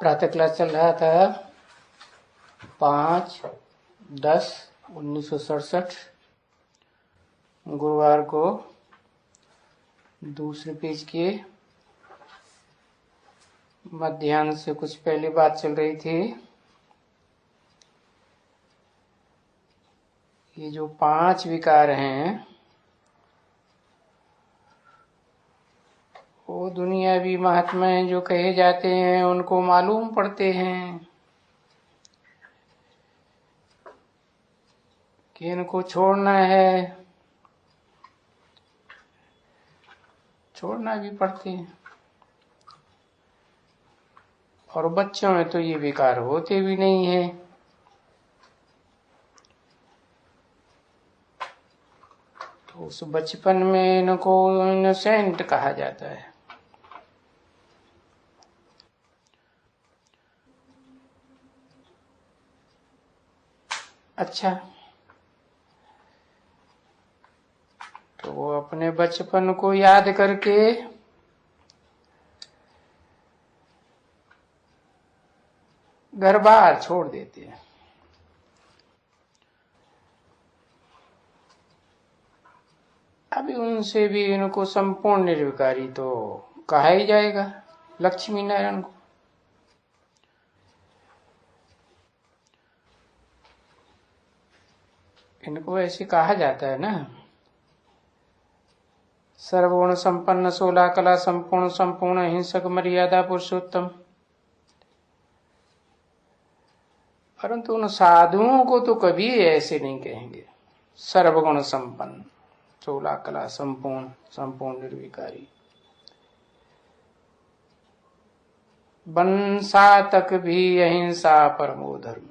प्रातः क्लास चल रहा था 5/10/1967 गुरुवार को। दूसरे पेज के मध्याह्न से कुछ पहले बात चल रही थी। ये जो 5 विकार हैं वो दुनियावी महात्मा जो कहे जाते हैं उनको मालूम पड़ते हैं कि इनको छोड़ना है, छोड़ना भी पड़ते हैं। और बच्चों में तो ये विकार होते भी नहीं है। तो उस बचपन में इनको इनोसेंट कहा जाता है। अच्छा, तो वो अपने बचपन को याद करके घर बार छोड़ देते हैं। अभी उनसे भी इनको संपूर्ण निर्विकारी तो कहा ही जाएगा, लक्ष्मी नारायण को। इनको ऐसे कहा जाता है ना, सर्वगुण संपन्न 16 कला संपूर्ण संपूर्ण अहिंसक मर्यादा पुरुषोत्तम। परंतु उन साधुओं को तो कभी ऐसे नहीं कहेंगे सर्वगुण संपन्न 16 कला संपूर्ण संपूर्ण निर्विकारी। बंसा तक भी अहिंसा परमो धर्म।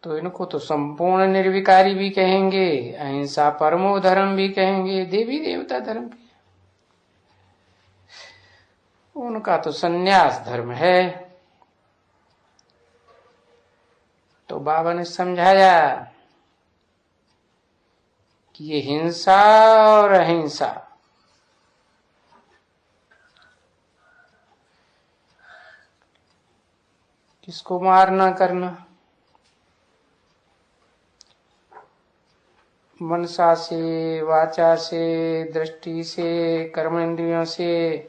तो इनको तो संपूर्ण निर्विकारी भी कहेंगे, अहिंसा परमो धर्म भी कहेंगे, देवी देवता धर्म भी। उनका तो संन्यास धर्म है। तो बाबा ने समझाया कि ये हिंसा और अहिंसा किसको मारना करना, मनसा से, वाचा से, दृष्टि से, कर्मेंद्रियों से,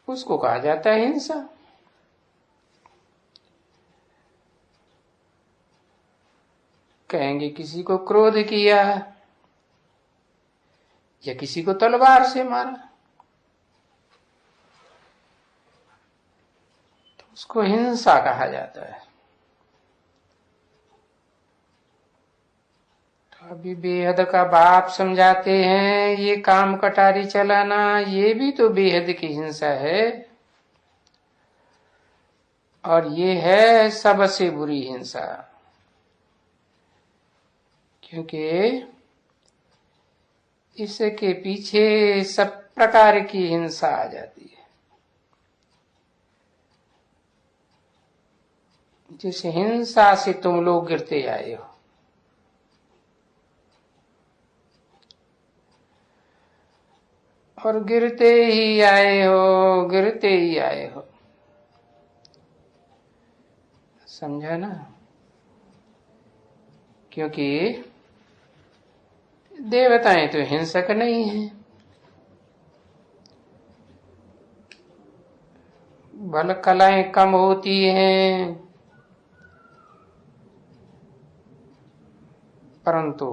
उसको कहा जाता है हिंसा। कहेंगे किसी को क्रोध किया या किसी को तलवार से मारा तो उसको हिंसा कहा जाता है। तो अभी बेहद का बाप समझाते हैं ये काम कटारी चलाना ये भी तो बेहद की हिंसा है, और ये है सबसे बुरी हिंसा। क्योंकि इसके पीछे सब प्रकार की हिंसा आ जाती है। जिस हिंसा से तुम लोग गिरते आए हो, और गिरते ही आए हो, गिरते ही आए हो। समझा ना? क्योंकि देवताएं तो हिंसक नहीं हैं। बल कलाएं कम होती हैं, परंतु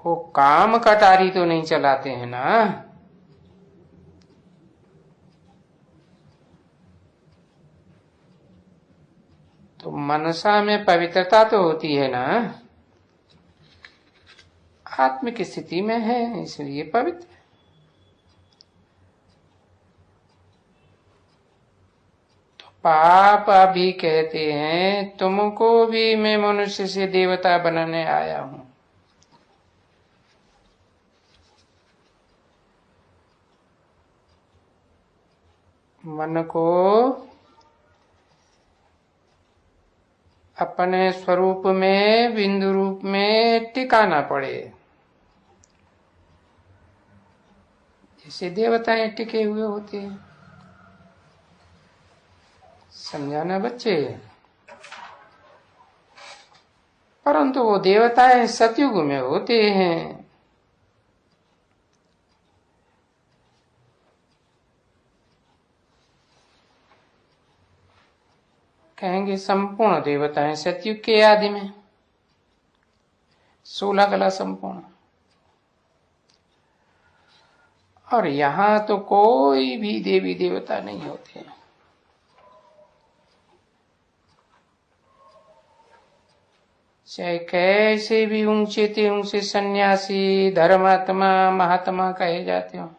वो काम कटारी तो नहीं चलाते हैं ना। तो मनसा में पवित्रता तो होती है ना, आत्मिक स्थिति में है इसलिए पवित्र। तो पाप अभी कहते हैं तुमको भी मैं मनुष्य से देवता बनाने आया हूं। मन को अपने स्वरूप में बिंदु रूप में टिकाना पड़े। ऐसे देवताएं टिके हुए होते हैं। समझाना बच्चे। परंतु वो देवताएं सतयुग में होते हैं। कहेंगे संपूर्ण देवताएं सतयुग के आदि में, 16 कला संपूर्ण। और यहां तो कोई भी देवी देवता नहीं होते हैं। चाहे कैसे भी ऊंचे थे ऊंचे सन्यासी, धर्मात्मा, महात्मा कहे जाते हो,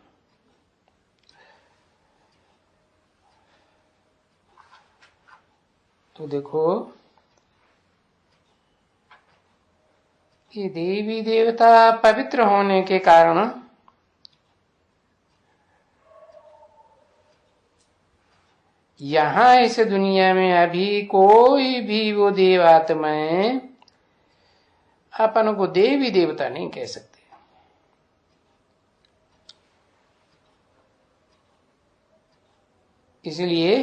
तो देखो ये देवी देवता पवित्र होने के कारण यहां इस दुनिया में अभी कोई भी वो देवात्माएं अपन को देवी देवता नहीं कह सकते। इसलिए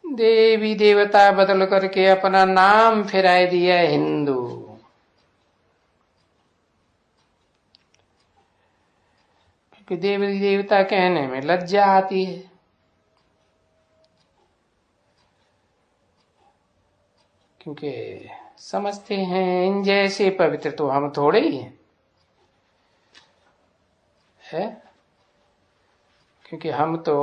देवी देवता बदल करके अपना नाम फिराए दिया हिंदू। क्योंकि देवी देवता कहने में लज्जा आती है। क्योंकि समझते हैं इन जैसे पवित्र तो हम थोड़े ही हैं, है? क्योंकि हम तो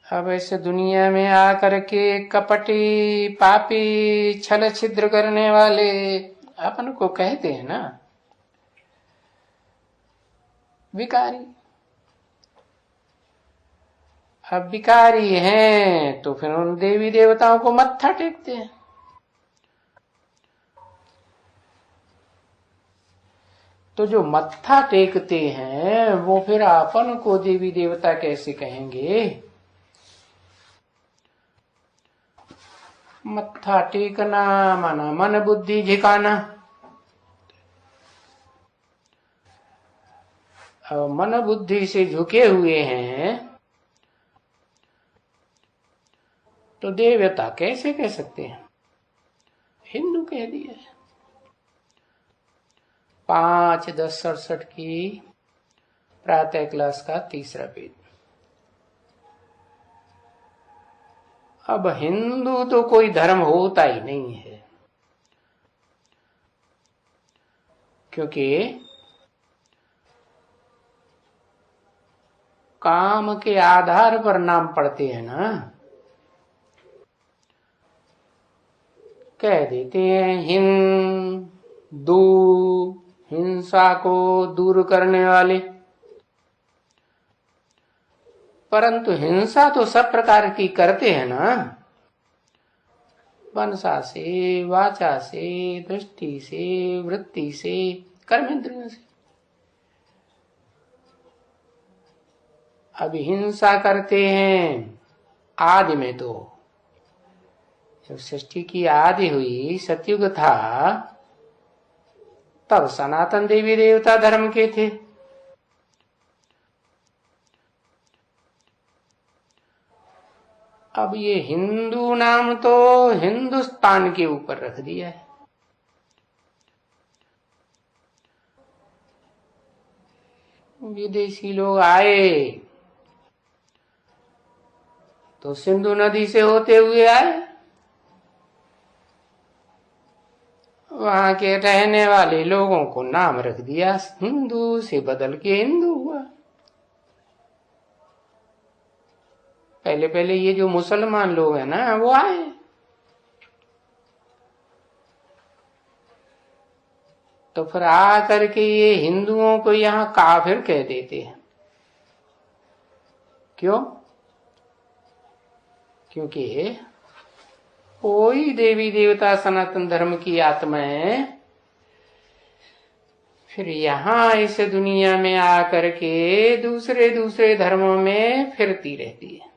अब ऐसे दुनिया में आकर के कपटी, पापी, छल छिद्र करने वाले अपन को कहते हैं ना विकारी। अब विकारी हैं तो फिर उन देवी देवताओं को मत्था टेकते हैं। तो जो मत्था टेकते हैं वो फिर अपन को देवी देवता कैसे कहेंगे? मत्था टेकना माना मन बुद्धि झिकाना। अब मन बुद्धि से झुके हुए हैं तो देवता कैसे कह सकते हैं? हिंदू कह दिया। 5-10-67 की प्रातः क्लास का 3रा पेज। अब हिंदू तो कोई धर्म होता ही नहीं है, क्योंकि काम के आधार पर नाम पड़ते हैं ना। कह देते हैं हिंदू, हिंसा को दूर करने वाले। परंतु हिंसा तो सब प्रकार की करते हैं ना, मनसा से, वाचा से, दृष्टि से, वृत्ति से, कर्मेंद्रियों से। अब हिंसा करते हैं आदि में, तो जब सृष्टि की आदि हुई, सतयुग था, तब सनातन देवी देवता धर्म के थे। अब ये हिंदू नाम तो हिंदुस्तान के ऊपर रख दिया है। विदेशी लोग आए तो सिंधु नदी से होते हुए आए, वहां के रहने वाले लोगों को नाम रख दिया, हिंदू से बदल के हिंदू हुआ। पहले पहले ये जो मुसलमान लोग हैं ना, वो आए, तो फिर आ करके ये हिंदुओं को यहाँ काफिर कह देते हैं। क्यों? क्योंकि कोई देवी देवता सनातन धर्म की आत्माएं फिर यहाँ इस दुनिया में आकर के दूसरे दूसरे धर्मों में फिरती रहती है,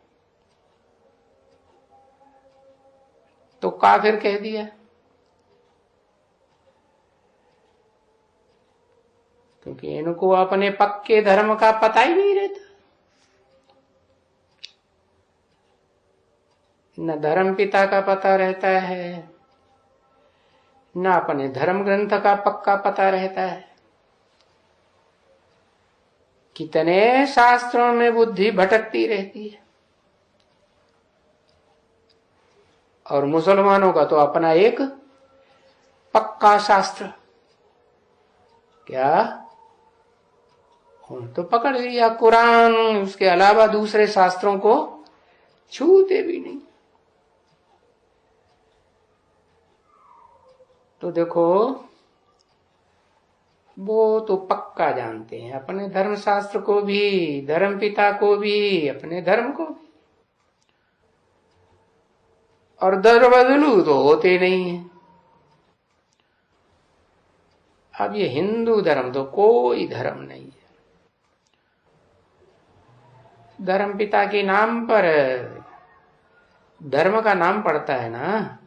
तो काफिर कह दिया। क्योंकि इनको अपने पक्के धर्म का पता ही नहीं रहता। न धर्म पिता का पता रहता है, न अपने धर्म ग्रंथ का पक्का पता रहता है। कितने शास्त्रों में बुद्धि भटकती रहती है। और मुसलमानों का तो अपना एक पक्का शास्त्र, क्या हम तो पकड़ लिया कुरान, उसके अलावा दूसरे शास्त्रों को छूते भी नहीं। तो देखो, वो तो पक्का जानते हैं अपने धर्म शास्त्र को भी, धर्म पिता को भी, अपने धर्म को भी, और दर बदलू तो होते नहीं है। अब ये हिंदू धर्म तो कोई धर्म नहीं है। धर्म पिता के नाम पर धर्म का नाम पड़ता है ना,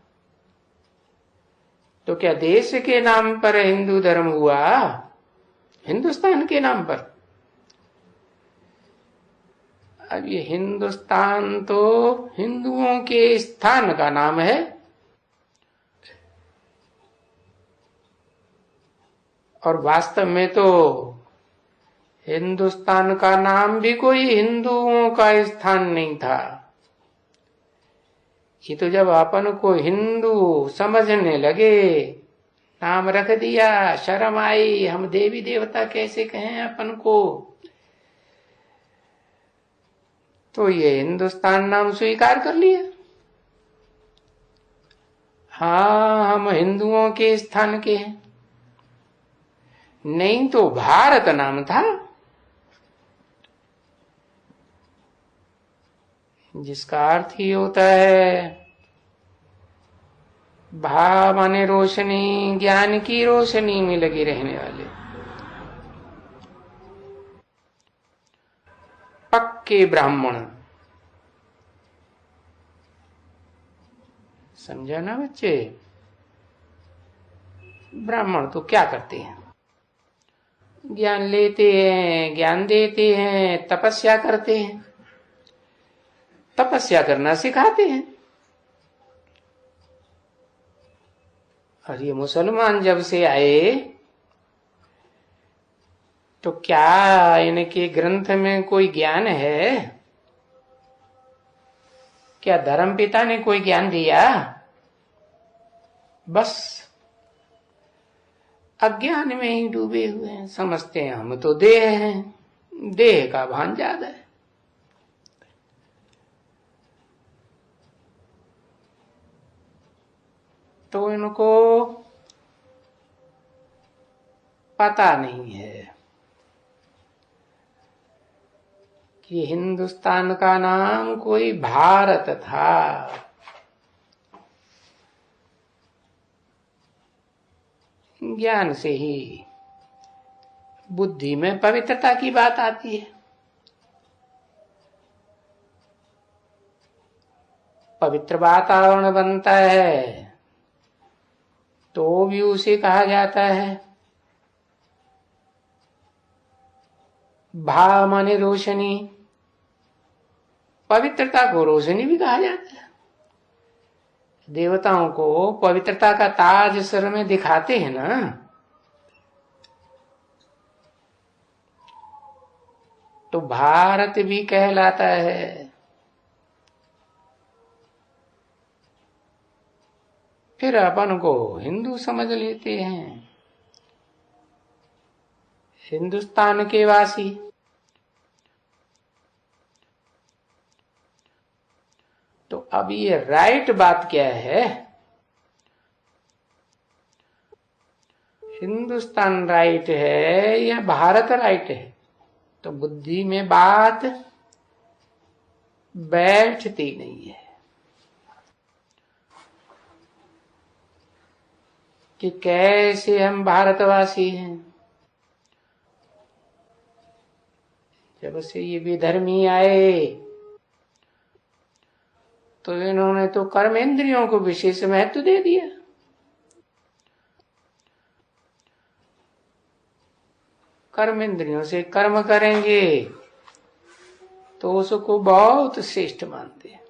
तो क्या देश के नाम पर हिंदू धर्म हुआ? हिंदुस्तान के नाम पर। अब ये हिंदुस्तान तो हिंदुओं के स्थान का नाम है, और वास्तव में तो हिंदुस्तान का नाम भी कोई हिंदुओं का स्थान नहीं था। ये तो जब अपन को हिंदू समझने लगे, नाम रख दिया, शर्म आई, हम देवी देवता कैसे कहें अपन को, तो ये हिंदुस्तान नाम स्वीकार कर लिया। हाँ, हम हिंदुओं के स्थान के हैं। नहीं तो भारत नाम था, जिसका अर्थ ही होता है भा माने रोशनी, ज्ञान की रोशनी में लगे रहने वाले, पक्के ब्राह्मण। समझा ना बच्चे? ब्राह्मण तो क्या करते हैं? ज्ञान लेते हैं, ज्ञान देते हैं, तपस्या करते हैं, तपस्या करना सिखाते हैं। और ये मुसलमान जब से आए, तो क्या इनके ग्रंथ में कोई ज्ञान है? क्या धर्म पिता ने कोई ज्ञान दिया? बस अज्ञान में ही डूबे हुए हैं। समझते हैं हम तो देह हैं, देह का भान ज्यादा है। तो इनको पता नहीं है कि हिंदुस्तान का नाम कोई भारत था। ज्ञान से ही बुद्धि में पवित्रता की बात आती है। पवित्र वातावरण बनता है तो भी उसे कहा जाता है भा माने रोशनी, पवित्रता को रोशनी भी कहा जाता है। देवताओं को पवित्रता का ताज सिर में दिखाते हैं ना, तो भारत भी कहलाता है। फिर अपन को हिंदू समझ लेते हैं, हिंदुस्तान के वासी। तो अब ये राइट बात क्या है? हिंदुस्तान राइट है या भारत राइट है? तो बुद्धि में बात बैठती नहीं है कि कैसे हम भारतवासी हैं। जब से ये विधर्मी आए तो इन्होंने तो कर्मेंद्रियों को विशेष महत्व दे दिया। कर्म इंद्रियों से कर्म करेंगे तो उसको बहुत श्रेष्ठ मानते हैं,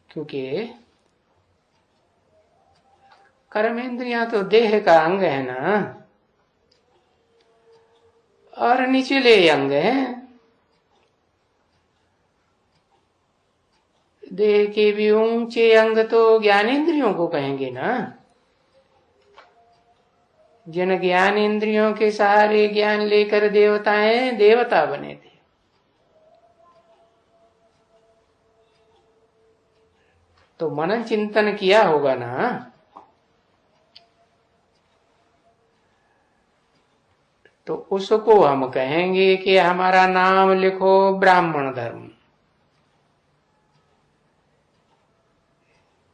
क्योंकि कर्म इंद्रियां तो देह का अंग है ना, और निचले अंग हैं। देह के भी ऊंचे अंग तो ज्ञानेंद्रियों को कहेंगे ना। जिन ज्ञान इंद्रियों के सहारे ज्ञान लेकर देवताएं देवता बने थे, तो मनन चिंतन किया होगा ना। तो उसको हम कहेंगे कि हमारा नाम लिखो ब्राह्मण धर्म,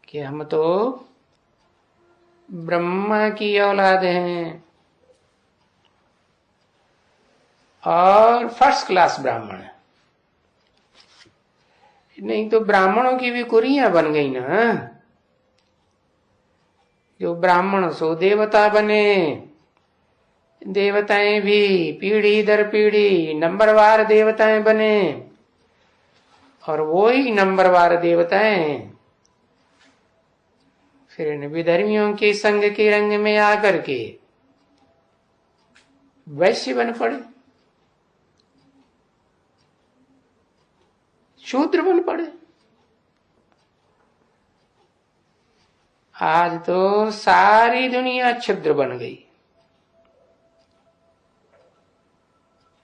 कि हम तो ब्रह्मा की औलाद हैं और फर्स्ट क्लास ब्राह्मण है। नहीं तो ब्राह्मणों की भी कुरियां बन गई ना। जो ब्राह्मण सो देवता बने, देवताएं भी पीढ़ी दर पीढ़ी नंबरवार देवताएं बने, और वो ही नंबरवार देवताएं फिर इन विधर्मियों के संग के रंग में आकर के वैश्य बन पड़े, शूद्र बन पड़े। आज तो सारी दुनिया क्षुद्र बन गई,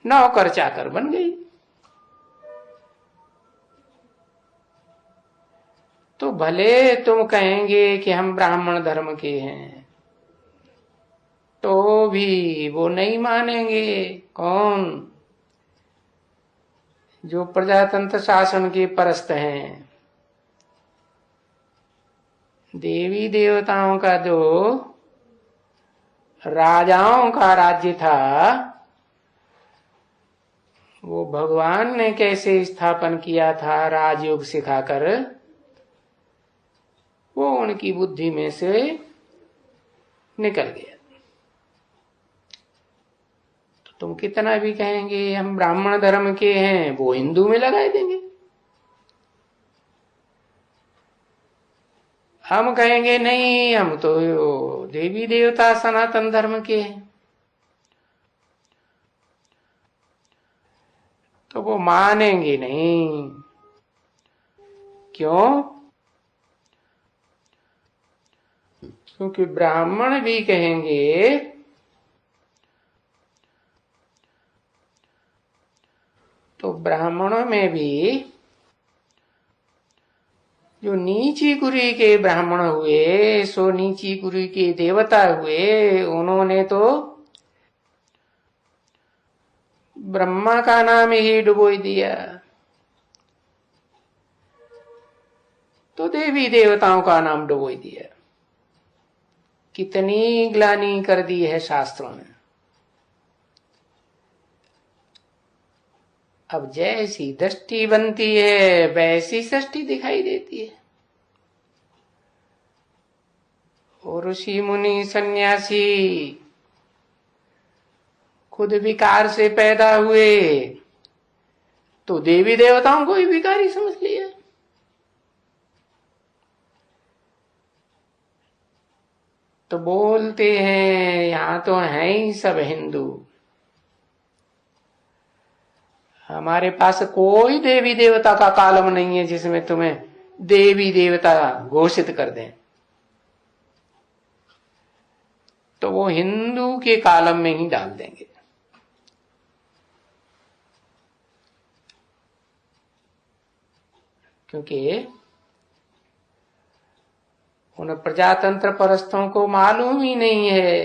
नौकर चाकर बन गई। तो भले तुम कहेंगे कि हम ब्राह्मण धर्म के हैं, तो भी वो नहीं मानेंगे। कौन? जो प्रजातंत्र शासन के परस्त हैं। देवी देवताओं का जो राजाओं का राज्य था, वो भगवान ने कैसे स्थापन किया था राजयोग सिखाकर, वो उनकी बुद्धि में से निकल गया। तो तुम कितना भी कहेंगे हम ब्राह्मण धर्म के हैं, वो हिंदू में लगा देंगे। हम कहेंगे नहीं, हम तो देवी देवता सनातन धर्म के हैं, तो वो मानेंगे नहीं। क्यों? क्योंकि ब्राह्मण भी कहेंगे तो ब्राह्मणों में भी जो नीची कुरी के ब्राह्मण हुए, सो नीची कुरी के देवता हुए, उन्होंने तो ब्रह्मा का नाम ही डुबोई दिया, तो देवी देवताओं का नाम डुबोई दिया। कितनी ग्लानि कर दी है शास्त्रों ने। अब जैसी दृष्टि बनती है वैसी सृष्टि दिखाई देती है। और ऋषि मुनि सन्यासी खुद विकार से पैदा हुए, तो देवी देवताओं को ही विकारी समझ लिया। तो बोलते हैं यहां तो है ही सब हिंदू, हमारे पास कोई देवी देवता का कालम नहीं है जिसमें तुम्हें देवी देवता घोषित कर दें। तो वो हिंदू के कालम में ही डाल देंगे। क्योंकि उन प्रजातंत्र परस्तों को मालूम ही नहीं है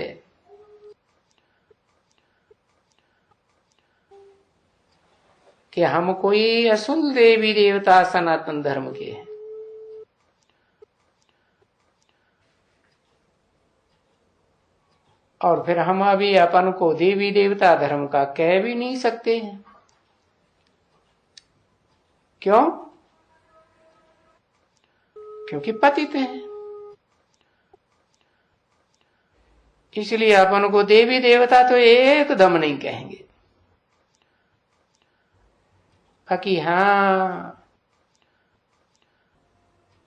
कि हम कोई असुल देवी देवता सनातन धर्म के हैं। और फिर हम अभी अपन को देवी देवता धर्म का कह भी नहीं सकते हैं। क्यों? क्योंकि पतित हैं। इसलिए अपन को देवी देवता तो एकदम नहीं कहेंगे। बाकी हाँ,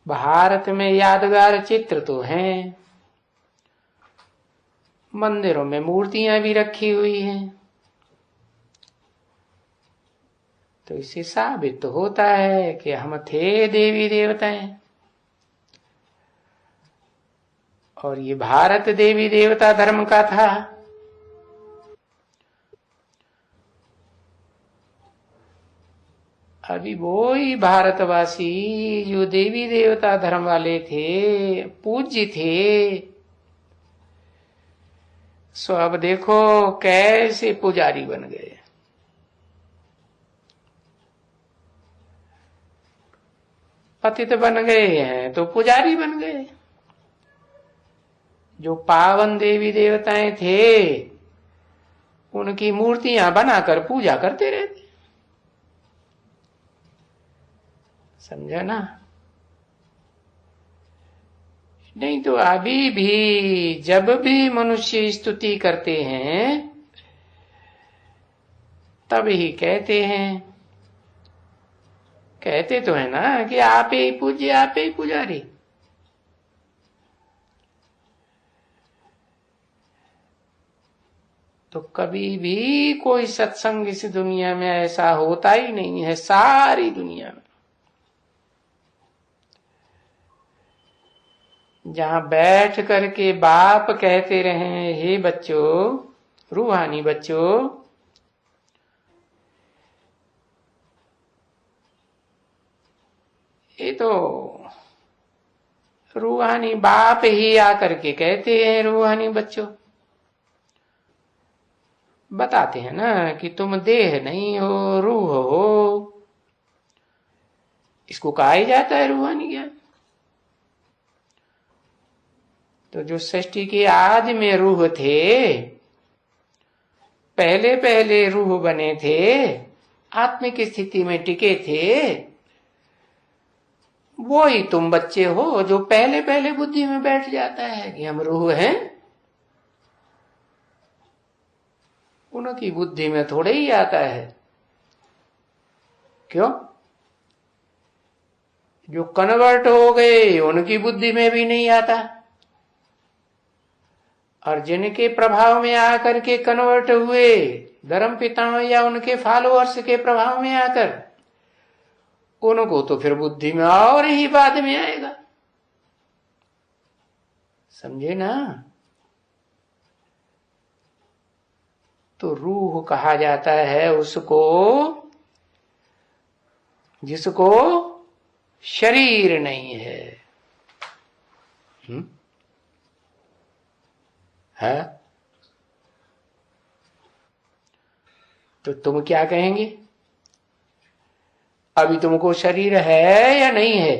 भारत में यादगार चित्र तो हैं, मंदिरों में मूर्तियां भी रखी हुई हैं, तो इससे साबित तो होता है कि हम थे देवी देवताएं। और ये भारत देवी देवता धर्म का था। अभी वो ही भारतवासी जो देवी देवता धर्म वाले थे, पूज्य थे, सो अब देखो कैसे पुजारी बन गए। पतित बन गए हैं तो पुजारी बन गए। जो पावन देवी देवताएं थे उनकी मूर्तियां बनाकर पूजा करते रहते। समझा ना? नहीं तो अभी भी जब भी मनुष्य स्तुति करते हैं तब ही कहते तो है ना कि आप ही पूज्य, आप ही पुजारी। तो कभी भी कोई सत्संग इस दुनिया में ऐसा होता ही नहीं है, सारी दुनिया में, जहां बैठ करके बाप कहते रहे, हे बच्चों, रूहानी बच्चों, ये तो रूहानी बाप ही आकर के कहते हैं, रूहानी बच्चों, बताते हैं ना कि तुम देह नहीं हो, रूह हो। इसको कहा ही जाता है रूहानी ज्ञान। तो जो सृष्टि के आज में रूह थे, पहले पहले रूह बने थे, आत्मिक स्थिति में टिके थे, वो ही तुम बच्चे हो जो पहले पहले बुद्धि में बैठ जाता है कि हम रूह हैं। उनकी बुद्धि में थोड़े ही आता है। क्यों? जो कन्वर्ट हो गए उनकी बुद्धि में भी नहीं आता, और जिनके प्रभाव में आकर के कन्वर्ट हुए, धर्म पिताओं या उनके फॉलोअर्स के प्रभाव में आकर, उनको तो फिर बुद्धि में और ही बाद में आएगा। समझे ना? तो रूह कहा जाता है उसको जिसको शरीर नहीं है। है? तो तुम क्या कहेंगे? अभी तुमको शरीर है या नहीं है?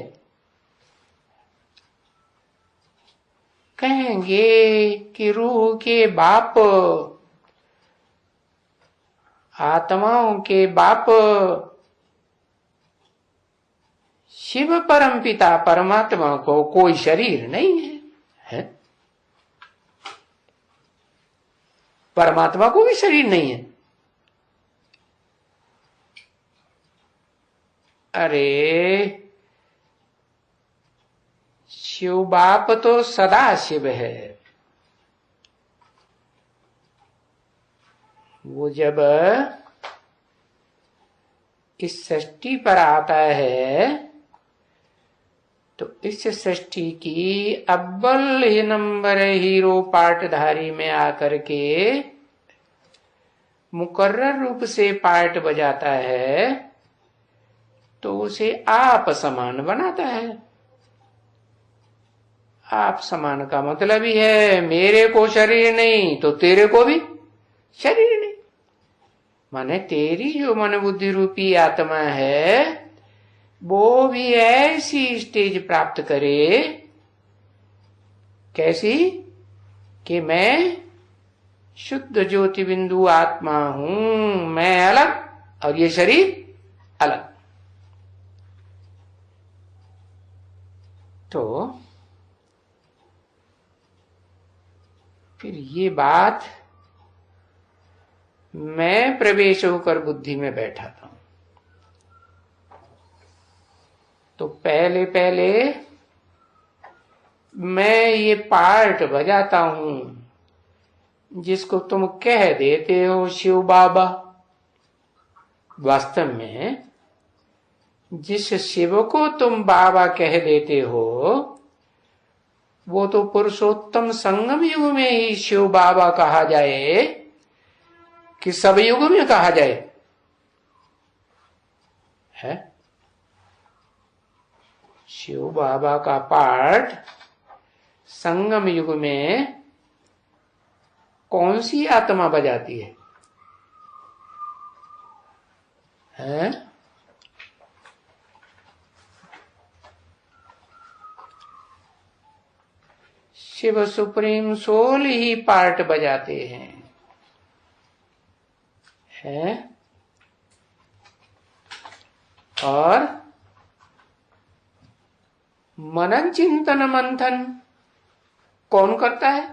कहेंगे कि रूह के बाप, आत्माओं के बाप शिव परमपिता परमात्मा को कोई शरीर नहीं है, परमात्मा को भी शरीर नहीं है। अरे शिव बाप तो सदा शिव है। वो जब इस सृष्टि पर आता है तो इस सृष्टि की अव्वल ही नंबर हीरो पार्टधारी में आकर के मुकर्रर रूप से पार्ट बजाता है, तो उसे आप समान बनाता है। आप समान का मतलब ही है मेरे को शरीर नहीं तो तेरे को भी शरीर नहीं। माने तेरी जो मन बुद्धि रूपी आत्मा है वो भी ऐसी स्टेज प्राप्त करे, कैसी कि मैं शुद्ध ज्योति बिंदु आत्मा हूं, मैं अलग और ये शरीर अलग। तो फिर ये बात मैं प्रवेश होकर बुद्धि में बैठा था, तो पहले पहले मैं ये पार्ट बजाता हूं जिसको तुम कह देते हो शिव बाबा। वास्तव में जिस शिव को तुम बाबा कह देते हो वो तो पुरुषोत्तम संगम युग में ही शिव बाबा कहा जाए कि सब युग में कहा जाए, है? शिव बाबा का पाठ संगम युग में कौन सी आत्मा बजाती है? शिव सुप्रीम सोल ही पार्ट बजाते हैं, है? और मनन चिंतन मंथन कौन करता है?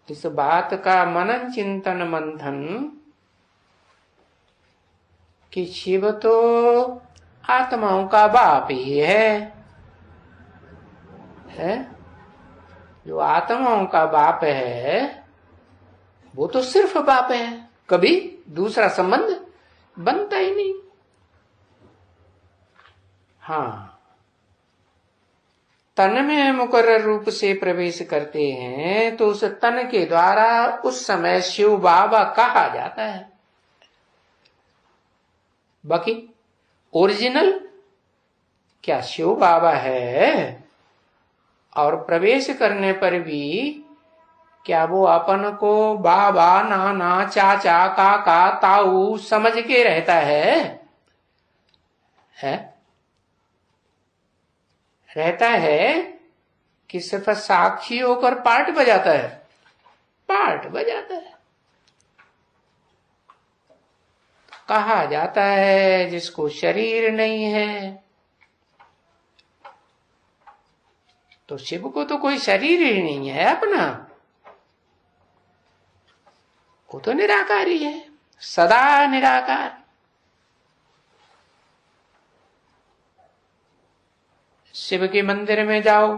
इस बात का मनन चिंतन मंथन कि शिव तो आत्माओं का बाप ही है, जो आत्माओं का बाप है वो तो सिर्फ बाप है, कभी दूसरा संबंध बनता ही नहीं। हाँ, तन में मुकर्रर रूप से प्रवेश करते हैं तो उस तन के द्वारा उस समय शिव बाबा कहा जाता है। बाकी ओरिजिनल क्या शिव बाबा है, और प्रवेश करने पर भी क्या वो अपन को बाबा नाना चाचा काका ताऊ समझ के रहता है? रहता है कि सिर्फ साक्षी होकर पार्ट बजाता है? पार्ट बजाता है। कहा जाता है जिसको शरीर नहीं है, तो शिव को तो कोई शरीर ही नहीं है अपना, वो तो निराकारी है, सदा निराकार। शिव के मंदिर में जाओ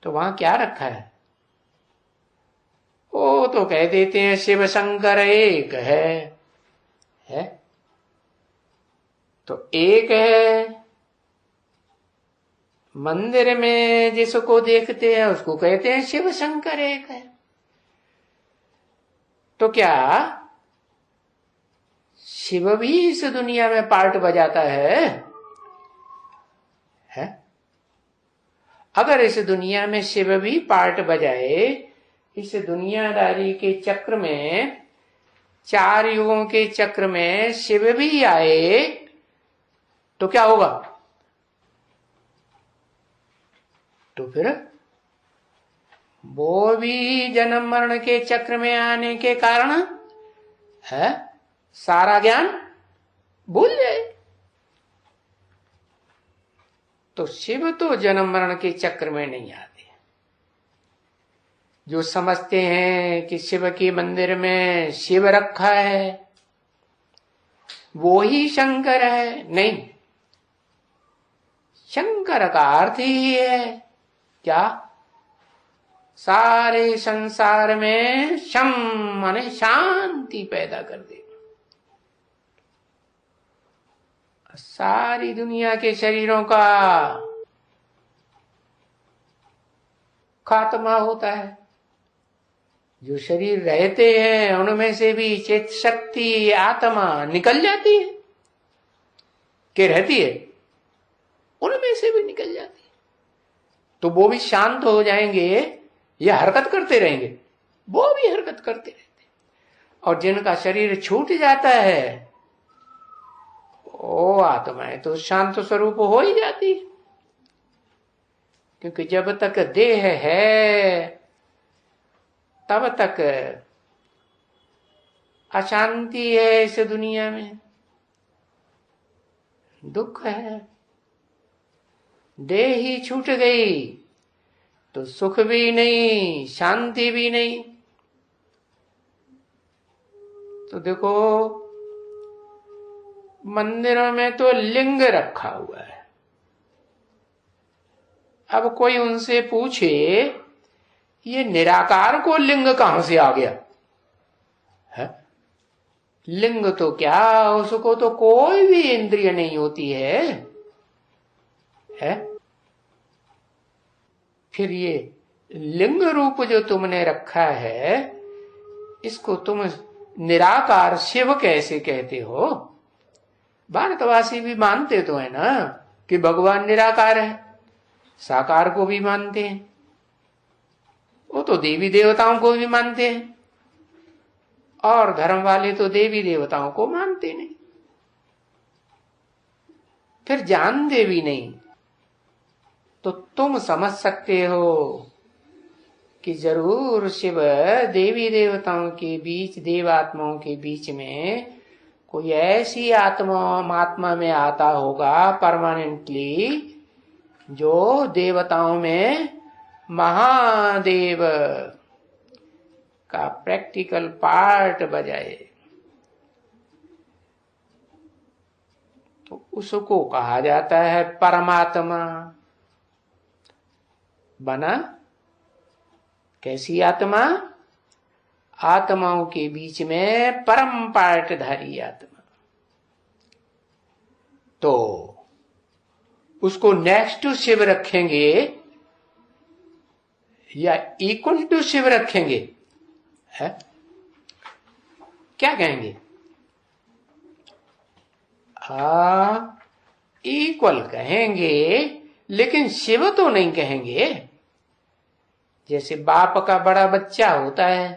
तो वहां क्या रखा है? वो तो कह देते हैं शिव शंकर एक है? तो एक है, मंदिर में जिसको देखते हैं उसको कहते हैं शिव शंकर एक है। तो क्या शिव भी इस दुनिया में पार्ट बजाता है? अगर इस दुनिया में शिव भी पार्ट बजाए, इस दुनियादारी के चक्र में, चार युगों के चक्र में शिव भी आए तो क्या होगा? तो फिर वो भी जन्म मरण के चक्र में आने के कारण सारा ज्ञान भूल जाए। तो शिव तो जन्म मरण के चक्र में नहीं आते। जो समझते हैं कि शिव के मंदिर में शिव रखा है वो ही शंकर है, नहीं, शंकर का अर्थ ही है क्या? सारे संसार में शम माने शांति पैदा कर दे। सारी दुनिया के शरीरों का खात्मा होता है। जो शरीर रहते हैं उनमें से भी चेत शक्ति आत्मा निकल जाती है कि रहती है, उनमें से भी निकल जाती है। तो वो भी शांत हो जाएंगे या हरकत करते रहेंगे? वो भी हरकत करते रहते। और जिनका शरीर छूट जाता है वो आत्माएं तो शांत स्वरूप हो ही जाती, क्योंकि जब तक देह है तब तक अशांति है, इस दुनिया में दुख है। देह ही छूट गई तो सुख भी नहीं, शांति भी नहीं। तो देखो मंदिरों में तो लिंग रखा हुआ है। अब कोई उनसे पूछे ये निराकार को लिंग कहां से आ गया है? लिंग तो क्या, उसको तो कोई भी इंद्रिय नहीं होती है? फिर ये लिंग रूप जो तुमने रखा है, इसको तुम निराकार शिव कैसे कहते हो? भारतवासी भी मानते तो है ना कि भगवान निराकार है, साकार को भी मानते हैं, वो तो देवी देवताओं को भी मानते हैं, और धर्म वाले तो देवी देवताओं को मानते नहीं, फिर जानते भी नहीं। तो तुम समझ सकते हो कि जरूर शिव देवी देवताओं के बीच, देवात्माओं के बीच में कोई ऐसी आत्मा में आता होगा परमानेंटली, जो देवताओं में महादेव का प्रैक्टिकल पार्ट बजाए। तो उसको कहा जाता है परमात्मा। बना कैसी आत्मा? आत्माओं के बीच में परम पार्टधारी आत्मा। तो उसको नेक्स्ट टू शिव रखेंगे या इक्वल टू शिव रखेंगे? है क्या कहेंगे? इक्वल कहेंगे, लेकिन शिव तो नहीं कहेंगे। जैसे बाप का बड़ा बच्चा होता है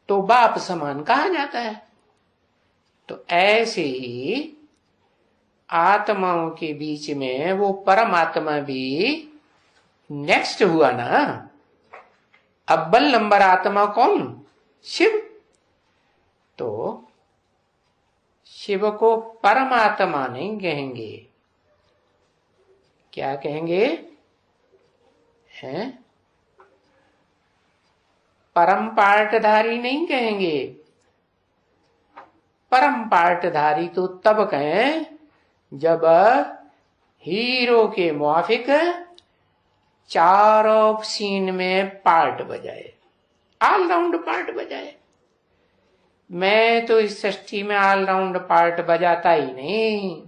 तो बाप समान कहा जाता है, तो ऐसे ही आत्माओं के बीच में वो परमात्मा भी नेक्स्ट हुआ ना। अव्वल नंबर आत्मा कौन? शिव। तो शिव को परमात्मा नहीं कहेंगे, क्या कहेंगे? हैं? परम पार्टधारी नहीं कहेंगे। परम पार्टधारी तो तब कहें जब हीरो के मुआफिक चारों सीन में पार्ट बजाए, ऑलराउंड पार्ट बजाए। मैं तो इस सृष्टि में ऑलराउंड पार्ट बजाता ही नहीं।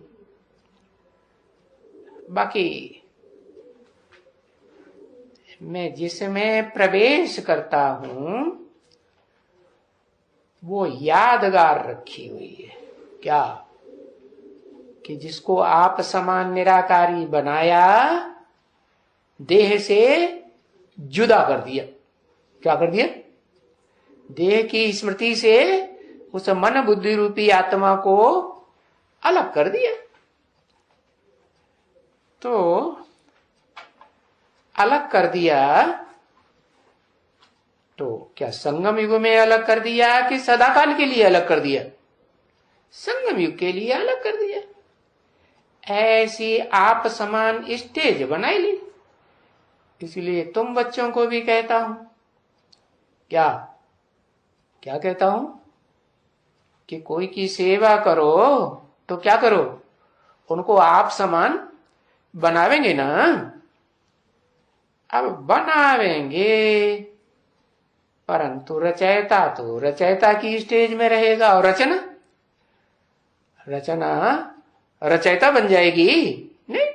बाकी मैं जिसमें प्रवेश करता हूं वो यादगार रखी हुई है। क्या? कि जिसको आप समान निराकारी बनाया, देह से जुदा कर दिया। क्या कर दिया? देह की स्मृति से उस मन बुद्धि रूपी आत्मा को अलग कर दिया। तो अलग कर दिया तो क्या संगम युग में अलग कर दिया कि सदाकाल के लिए अलग कर दिया? संगम युग के लिए अलग कर दिया। ऐसी आप समान स्टेज बनाई ली। इसलिए तुम बच्चों को भी कहता हूं, क्या क्या कहता हूं कि कोई की सेवा करो तो क्या करो? उनको आप समान बनावेंगे ना। अब बनावेंगे, परंतु रचयिता तो रचयिता की स्टेज में रहेगा, और रचना रचयिता बन जाएगी नहीं।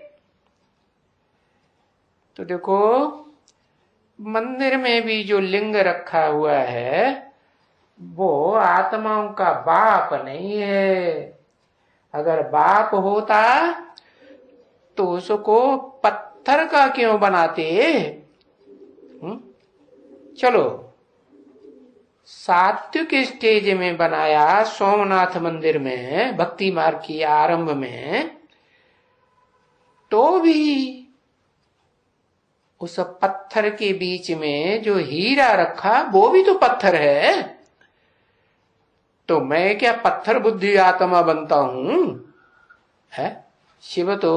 तो देखो मंदिर में भी जो लिंग रखा हुआ है वो आत्माओं का बाप नहीं है। अगर बाप होता तो उसको पत्थर का क्यों बनाते? चलो सात्विक स्टेज में बनाया, सोमनाथ मंदिर में भक्ति मार्ग की आरंभ में, तो भी उस पत्थर के बीच में जो हीरा रखा वो भी तो पत्थर है। तो मैं क्या पत्थर बुद्धि आत्मा बनता हूं? है शिव तो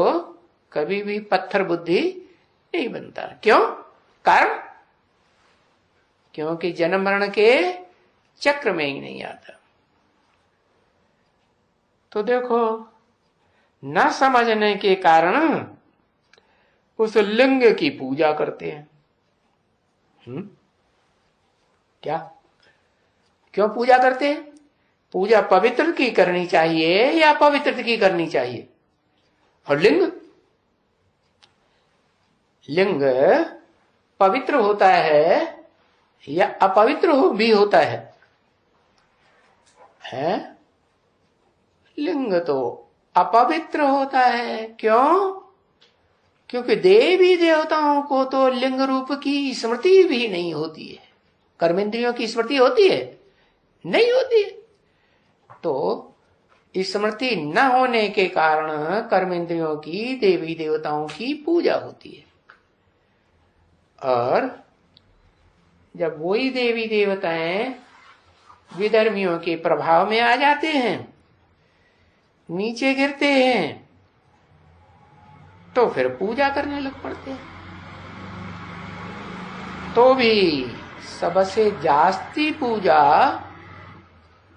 कभी भी पत्थर बुद्धि नहीं बनता। क्यों? कर्म, क्योंकि जन्म मरण के चक्र में ही नहीं आता। तो देखो, न समझने के कारण उस लिंग की पूजा करते हैं। क्या, क्यों पूजा करते हैं? पूजा पवित्र की करनी चाहिए या अपवित्र की करनी चाहिए? और लिंग पवित्र होता है या अपवित्र भी होता है? लिंग तो अपवित्र होता है। क्यों? क्योंकि देवी देवताओं को तो लिंग रूप की स्मृति भी नहीं होती है। कर्मेंद्रियों की स्मृति होती है? नहीं होती है। तो स्मृति न होने के कारण कर्मेंद्रियों की देवी देवताओं की पूजा होती है। और जब वही देवी देवताएं विधर्मियों के प्रभाव में आ जाते हैं, नीचे गिरते हैं, तो फिर पूजा करने लग पड़ते हैं। तो भी सबसे जास्ती पूजा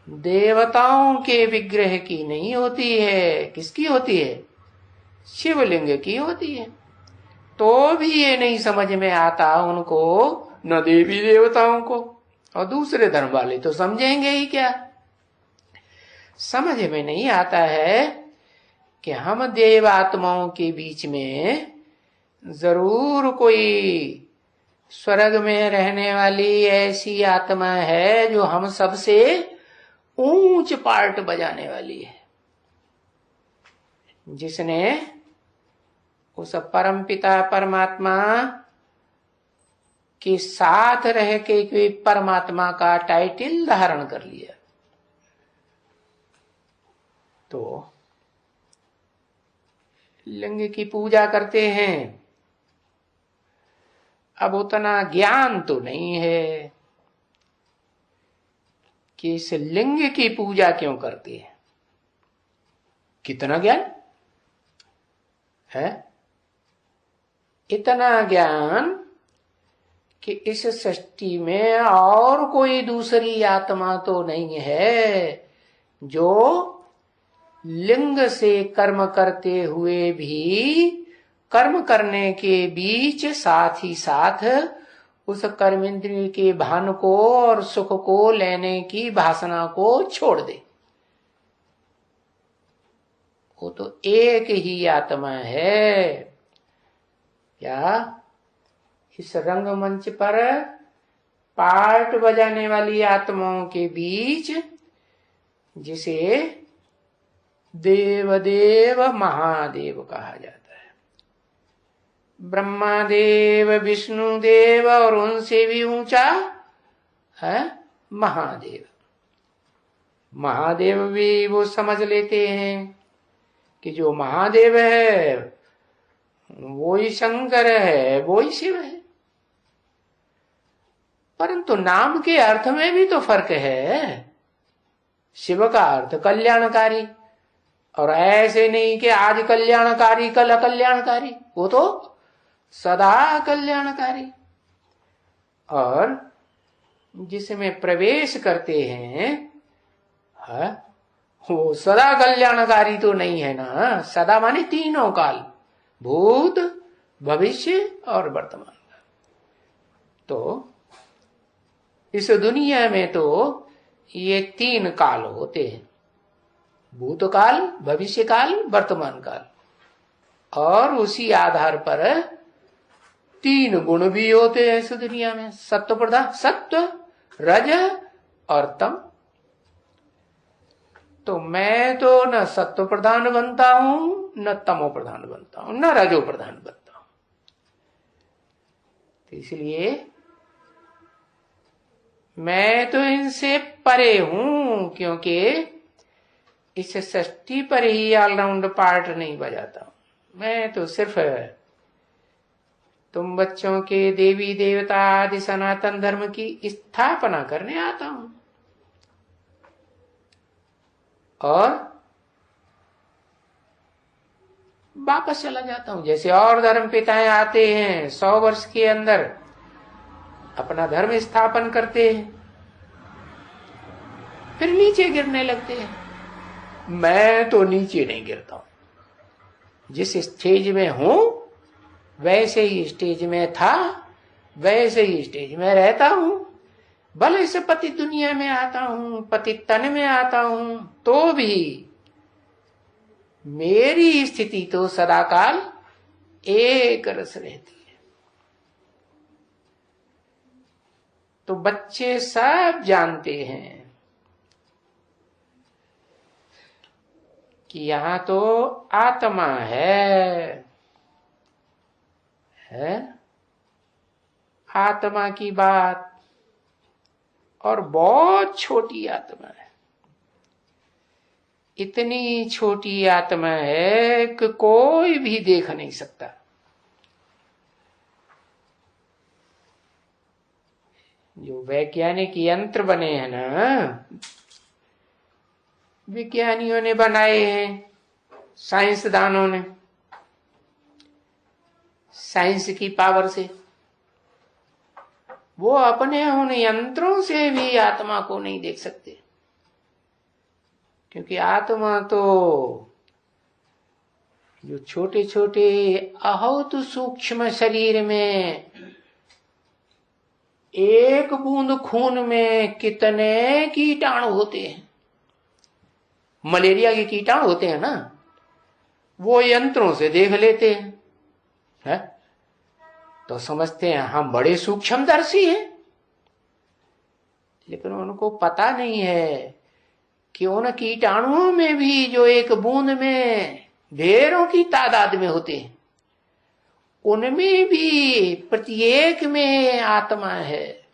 देवताओं के विग्रह की नहीं होती है। किसकी होती है? शिवलिंग की होती है। तो भी ये नहीं समझ में आता उनको, न देवी देवताओं को। और दूसरे धर्म वाले तो समझेंगे ही क्या? समझ में नहीं आता है कि हम देव आत्माओं के बीच में जरूर कोई स्वर्ग में रहने वाली ऐसी आत्मा है जो हम सबसे ऊंच पार्ट बजाने वाली है, जिसने उस परम पिता परमात्मा के साथ रह के कोई परमात्मा का टाइटल धारण कर लिया। तो लिंग की पूजा करते हैं। अब उतना ज्ञान तो नहीं है कि इस लिंग की पूजा क्यों करते हैं। कितना ज्ञान है? इतना ज्ञान कि इस सृष्टि में और कोई दूसरी आत्मा तो नहीं है जो लिंग से कर्म करते हुए भी कर्म करने के बीच साथ ही साथ उस कर्मेंद्रिय के भान को और सुख को लेने की वासना को छोड़ दे। वो तो एक ही आत्मा है। क्या इस रंगमंच पर पार्ट बजाने वाली आत्माओं के बीच, जिसे देवदेव महादेव कहा जाता है, ब्रह्मा देव, विष्णु देव और उनसे भी ऊंचा है महादेव। महादेव भी वो समझ लेते हैं कि जो महादेव है वो ही शंकर है, वो ही शिव है। परंतु नाम के अर्थ में भी तो फर्क है। शिव का अर्थ कल्याणकारी, और ऐसे नहीं कि आज कल्याणकारी कल अकल्याणकारी, वो तो सदा कल्याणकारी। और जिसमें प्रवेश करते हैं वो सदा कल्याणकारी तो नहीं है ना। सदा माने तीनों काल, भूत, भविष्य और वर्तमान। तो इस दुनिया में तो ये तीन काल होते हैं, भूतकाल, भविष्य काल, वर्तमान काल। और उसी आधार पर तीन गुण भी होते हैं इस दुनिया में, सत्व प्रधान, सत्व, रज और तम। तो मैं तो न सत्व प्रधान बनता हूं, न तमो प्रधान बनता हूं, न रजो प्रधान बनता हूं। तो इसलिए मैं तो इनसे परे हूं, क्योंकि इस सृष्टि पर ही ऑलराउंड पार्ट नहीं बजाता हूं। मैं तो सिर्फ तुम बच्चों के देवी देवता आदि सनातन धर्म की स्थापना करने आता हूं, और वापस चला जाता हूं। जैसे और धर्म पिताएं आते हैं 100 वर्ष के अंदर अपना धर्म स्थापन करते हैं, फिर नीचे गिरने लगते हैं। मैं तो नीचे नहीं गिरता हूं, जिस स्टेज में हूं वैसे ही स्टेज में था, वैसे ही स्टेज में रहता हूं। भले से पति दुनिया में आता हूं, पति तन में आता हूं, तो भी मेरी स्थिति तो सदाकाल एक रस रहती है। तो बच्चे सब जानते हैं कि यहां तो आत्मा है आत्मा की बात, और बहुत छोटी आत्मा है। इतनी छोटी आत्मा है कि कोई भी देख नहीं सकता। जो वैज्ञानिक यंत्र बने हैं ना, विज्ञानियों ने बनाए हैं, साइंसदानों ने, साइंस की पावर से, वो अपने उन यंत्रों से भी आत्मा को नहीं देख सकते। क्योंकि आत्मा तो जो छोटे छोटे अहोत सूक्ष्म शरीर में, एक बूंद खून में कितने कीटाणु होते हैं, मलेरिया के कीटाणु होते हैं ना, वो यंत्रों से देख लेते हैं, तो समझते हैं हम बड़े सूक्ष्मदर्शी हैं। लेकिन उनको पता नहीं है कि उन कीटाणुओं में भी, जो एक बूंद में ढेरों की तादाद में होते हैं, उनमें भी प्रत्येक में आत्मा है।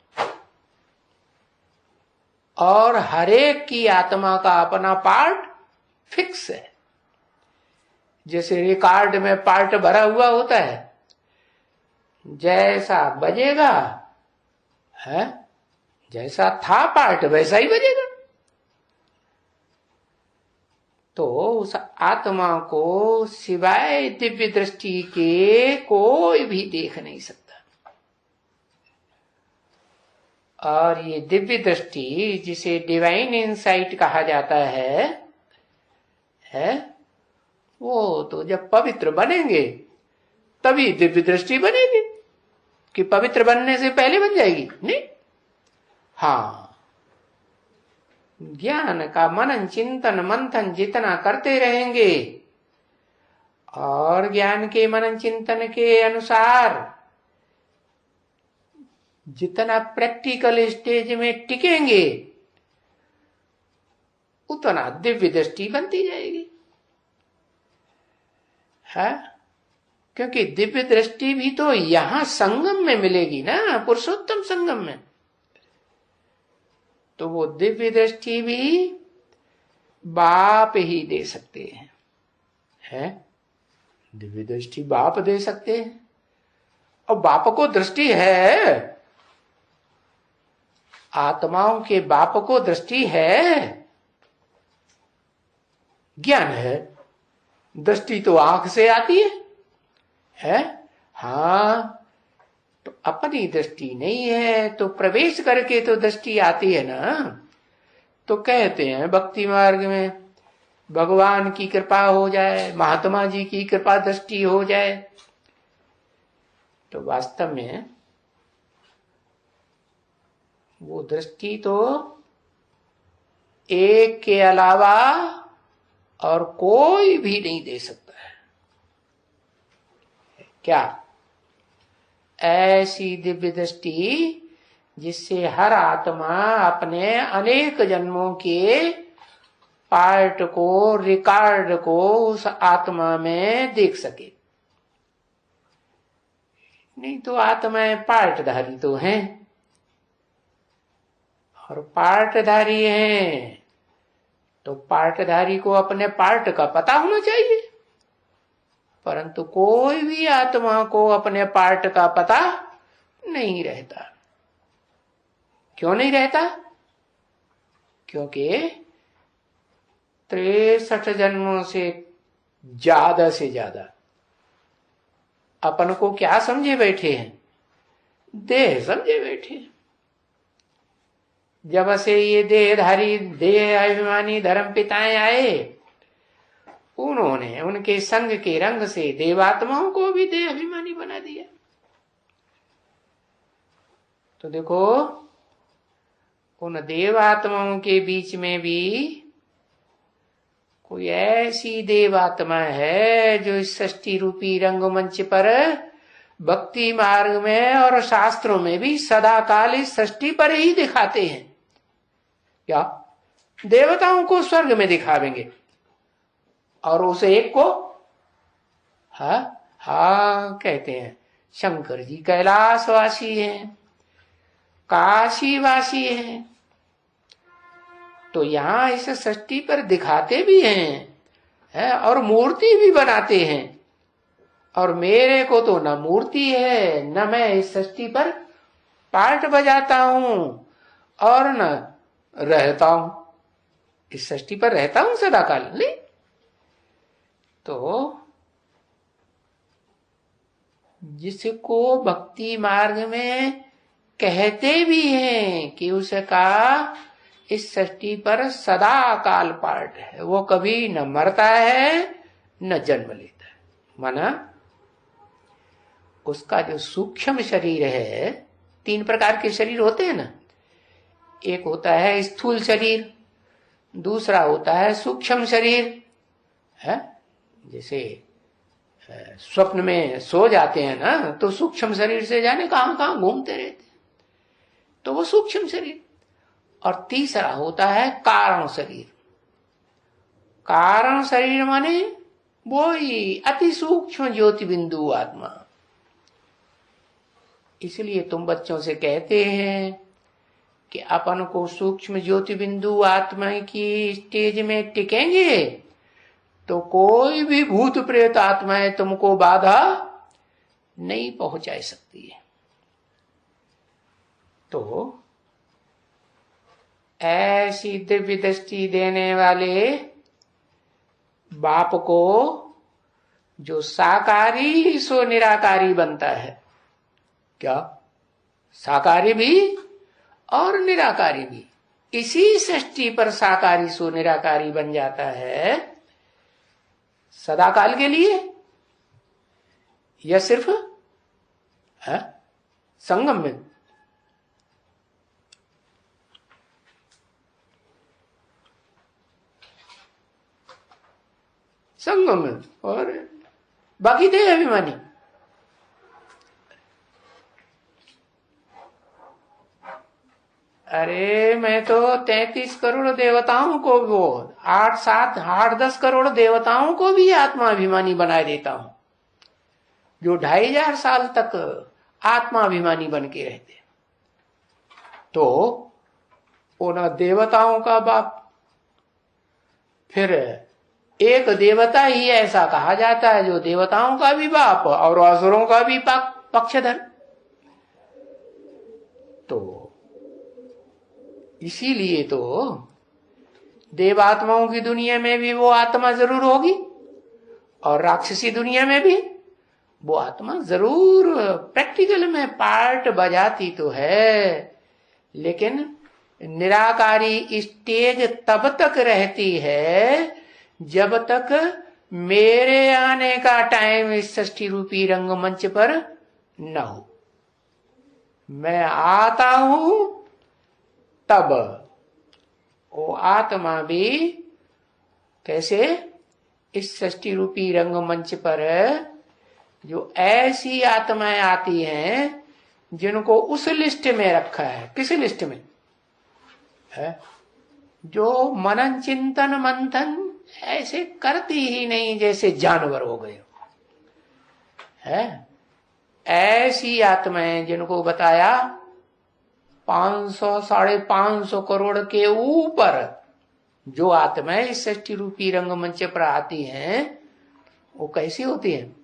और हर एक की आत्मा का अपना पार्ट फिक्स है। जैसे रिकॉर्ड में पार्ट भरा हुआ होता है, जैसा बजेगा है, जैसा था पार्ट वैसा ही बजेगा। तो उस आत्मा को सिवाय दिव्य दृष्टि के कोई भी देख नहीं सकता। और ये दिव्य दृष्टि, जिसे डिवाइन इंसाइट कहा जाता है, वो तो जब पवित्र बनेंगे तभी दिव्य दृष्टि बनेगी, कि पवित्र बनने से पहले बन जाएगी नहीं। हाँ, ज्ञान का मनन चिंतन मंथन जितना करते रहेंगे, और ज्ञान के मनन चिंतन के अनुसार जितना प्रैक्टिकल स्टेज में टिकेंगे, उतना दिव्य दृष्टि बनती जाएगी। है, क्योंकि दिव्य दृष्टि भी तो यहां संगम में मिलेगी ना, पुरुषोत्तम संगम में। तो वो दिव्य दृष्टि भी बाप ही दे सकते हैं, दिव्य दृष्टि बाप दे सकते हैं। और बाप को दृष्टि है, आत्माओं के बाप को दृष्टि है, ज्ञान है। दृष्टि तो आंख से आती है? हाँ, तो अपनी दृष्टि नहीं है, तो प्रवेश करके तो दृष्टि आती है ना। तो कहते हैं भक्ति मार्ग में भगवान की कृपा हो जाए, महात्मा जी की कृपा दृष्टि हो जाए, तो वास्तव में वो दृष्टि तो एक के अलावा और कोई भी नहीं दे सकता है। क्या? ऐसी दिव्य दृष्टि जिससे हर आत्मा अपने अनेक जन्मों के पार्ट को, रिकॉर्ड को उस आत्मा में देख सके। नहीं तो आत्माएं पार्टधारी तो हैं, और पार्टधारी हैं तो पार्टधारी को अपने पार्ट का पता होना चाहिए। परंतु कोई भी आत्मा को अपने पार्ट का पता नहीं रहता। क्यों नहीं रहता? क्योंकि 63 जन्मों से ज्यादा अपन को क्या समझे बैठे हैं? देह समझे बैठे। जब से ये देहधारी देह अभिमानी धर्म पिताएं आए, उन्होंने उनके संग के रंग से देवात्माओं को भी देह अभिमानी बना दिया। तो देखो, उन देवात्माओं के बीच में भी कोई ऐसी देवात्मा है जो इस सृष्टि रूपी रंगमंच पर भक्ति मार्ग में और शास्त्रों में भी सदा काल इस सृष्टि पर ही दिखाते हैं। क्या देवताओं को स्वर्ग में दिखावेंगे और उस एक को हा कहते हैं शंकर जी कैलाशवासी हैं, काशीवासी हैं। तो यहां इस सृष्टि पर दिखाते भी हैं और मूर्ति भी बनाते हैं। और मेरे को तो न मूर्ति है, न मैं इस सृष्टि पर पार्ट बजाता हूं और न रहता हूं। इस सृष्टि पर रहता हूं सदा काल नहीं। तो जिसको भक्ति मार्ग में कहते भी हैं कि उसका इस सृष्टि पर सदा काल पार्ट है, वो कभी न मरता है न जन्म लेता है। माना उसका जो सूक्ष्म शरीर है, 3 प्रकार के शरीर होते हैं ना। एक होता है स्थूल शरीर, दूसरा होता है सूक्ष्म शरीर है। जैसे स्वप्न में सो जाते हैं ना, तो सूक्ष्म शरीर से जाने कहां कहां घूमते रहते हैं, तो वो सूक्ष्म शरीर। और तीसरा होता है कारण शरीर। कारण शरीर माने वो ही अति सूक्ष्म ज्योति बिंदु आत्मा। इसलिए तुम बच्चों से कहते हैं कि अपन को सूक्ष्म ज्योति बिंदु आत्मा की स्टेज में टिकेंगे तो कोई भी भूत प्रेत आत्माएं तुमको बाधा नहीं पहुंचा सकती है। तो ऐसी दिव्य दृष्टि देने वाले बाप को जो साकारी सो निराकारी बनता है, क्या साकारी भी और निराकारी भी इसी सृष्टि पर साकारी सो निराकारी बन जाता है सदा काल के लिए, या सिर्फ संगम में? संगम में और बाकी देह अभिमानी। अरे मैं तो 33 करोड़ देवताओं को, वो 8-10 करोड़ देवताओं को भी आत्माभिमानी बना देता हूं, जो 2500 साल तक आत्माभिमानी बन के रहते। तो उन देवताओं का बाप, फिर एक देवता ही ऐसा कहा जाता है जो देवताओं का भी बाप और असुरों का भी पक्षधर। तो इसीलिए तो देवात्माओं की दुनिया में भी वो आत्मा जरूर होगी और राक्षसी दुनिया में भी वो आत्मा जरूर प्रैक्टिकल में पार्ट बजाती तो है, लेकिन निराकारी स्टेज तब तक रहती है जब तक मेरे आने का टाइम इस सृष्टि रूपी रंगमंच पर न हो। मैं आता हूं तब वो आत्मा भी कैसे इस सृष्टि रूपी रंगमंच पर जो ऐसी आत्माएं आती हैं जिनको उस लिस्ट में रखा है। किस लिस्ट में है? जो मनन चिंतन मंथन ऐसे करती ही नहीं, जैसे जानवर हो गए है। ऐसी आत्माएं जिनको बताया 500-550 करोड़ के ऊपर जो आत्माएं इस सृष्टि रूपी रंगमंच पर आती हैं, वो कैसी होती हैं?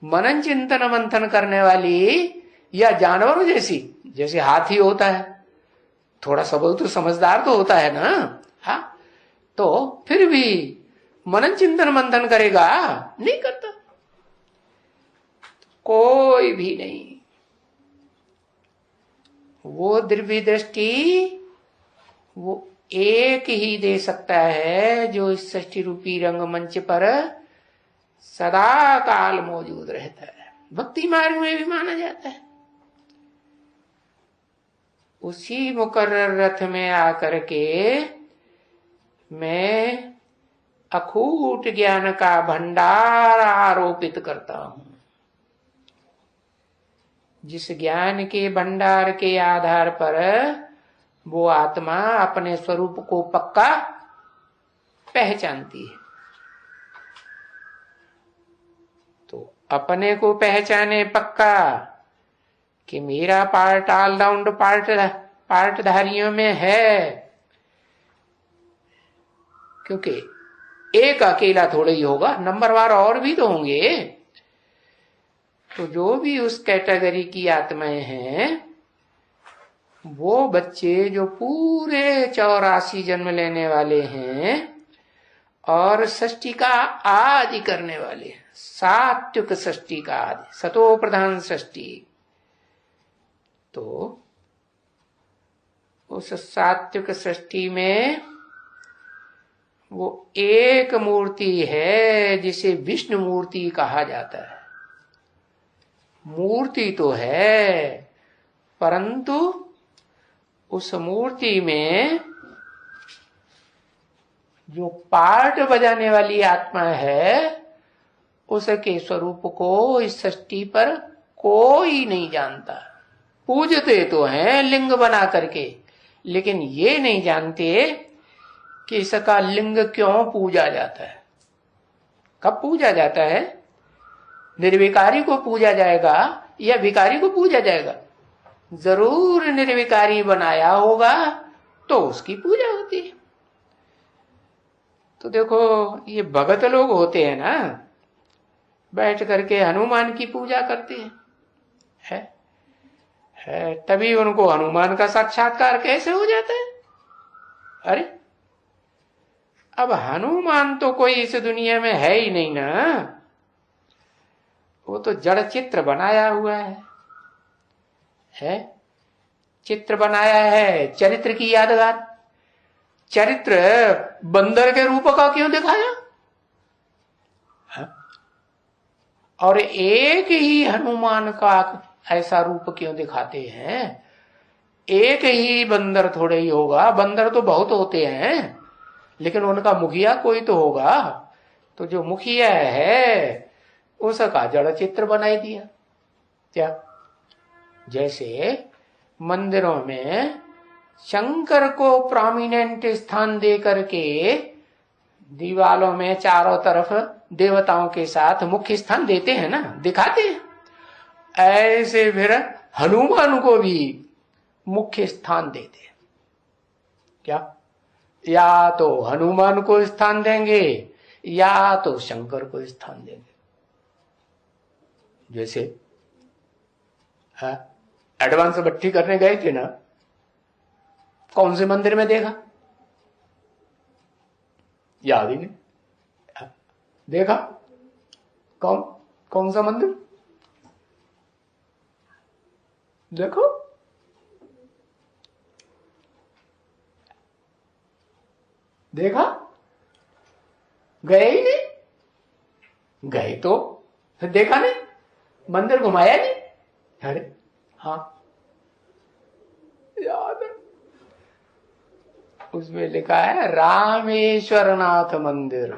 मनन चिंतन मंथन करने वाली या जानवरों जैसी? जैसे हाथी होता है, थोड़ा सबल तो समझदार तो होता है ना, हाँ, तो फिर भी मनन चिंतन मंथन करेगा? नहीं करता कोई भी नहीं। वो दिव्य दृष्टि वो एक ही दे सकता है जो इस सृष्टि रूपी रंगमंच पर सदा काल मौजूद रहता है, भक्ति मार्ग में भी माना जाता है। उसी मुकर्रर रथ में आकर के मैं अखूट ज्ञान का भंडार आरोपित करता हूं। जिस ज्ञान के भंडार के आधार पर वो आत्मा अपने स्वरूप को पक्का पहचानती है। तो अपने को पहचाने पक्का कि मेरा पार्ट ऑलराउंड पार्टधारियों में है, क्योंकि एक अकेला थोड़ा ही होगा, नंबरवार और भी तो होंगे। तो जो भी उस कैटेगरी की आत्माएं हैं, वो बच्चे जो पूरे 84 जन्म लेने वाले हैं और सृष्टि का आदि करने वाले, सात्विक सृष्टि का आदि, सतो प्रधान सृष्टि, तो उस सात्विक सृष्टि में वो एक मूर्ति है जिसे विष्णु मूर्ति कहा जाता है। मूर्ति तो है, परंतु उस मूर्ति में जो पार्ट बजाने वाली आत्मा है, उसके स्वरूप को इस सृष्टि पर कोई नहीं जानता। पूजते तो हैं लिंग बना करके, लेकिन ये नहीं जानते कि इसका लिंग क्यों पूजा जाता है, कब पूजा जाता है। निर्विकारी को पूजा जाएगा या विकारी को पूजा जाएगा? जरूर निर्विकारी बनाया होगा तो उसकी पूजा होती है। तो देखो ये भगत लोग होते हैं ना, बैठ करके हनुमान की पूजा करते हैं, है तभी उनको हनुमान का साक्षात्कार कैसे हो जाता है? अरे अब हनुमान तो कोई इस दुनिया में है ही नहीं ना, वो तो जड़ चित्र बनाया हुआ है, चित्र बनाया है, चरित्र की यादगार। चरित्र बंदर के रूप का क्यों दिखाया? और एक ही हनुमान का ऐसा रूप क्यों दिखाते हैं? एक ही बंदर थोड़े ही होगा, बंदर तो बहुत होते हैं, लेकिन उनका मुखिया कोई तो होगा। तो जो मुखिया है उसका जड़ चित्र बनाई दिया। क्या? जैसे मंदिरों में शंकर को प्रोमिनेंट स्थान दे करके दीवालों में चारों तरफ देवताओं के साथ मुख्य स्थान देते हैं ना, दिखाते हैं, ऐसे फिर हनुमान को भी मुख्य स्थान देते हैं। क्या? या तो हनुमान को स्थान देंगे या तो शंकर को स्थान देंगे। जैसे एडवांस भट्टी करने गए थे ना, कौन से मंदिर में देखा? याद ही नहीं। देखा? कौन सा मंदिर? देखो, देखा? गए ही नहीं। गए तो फिर देखा नहीं, मंदिर घुमाया नहीं। अरे हाँ याद है, उसमें लिखा है रामेश्वर नाथ मंदिर।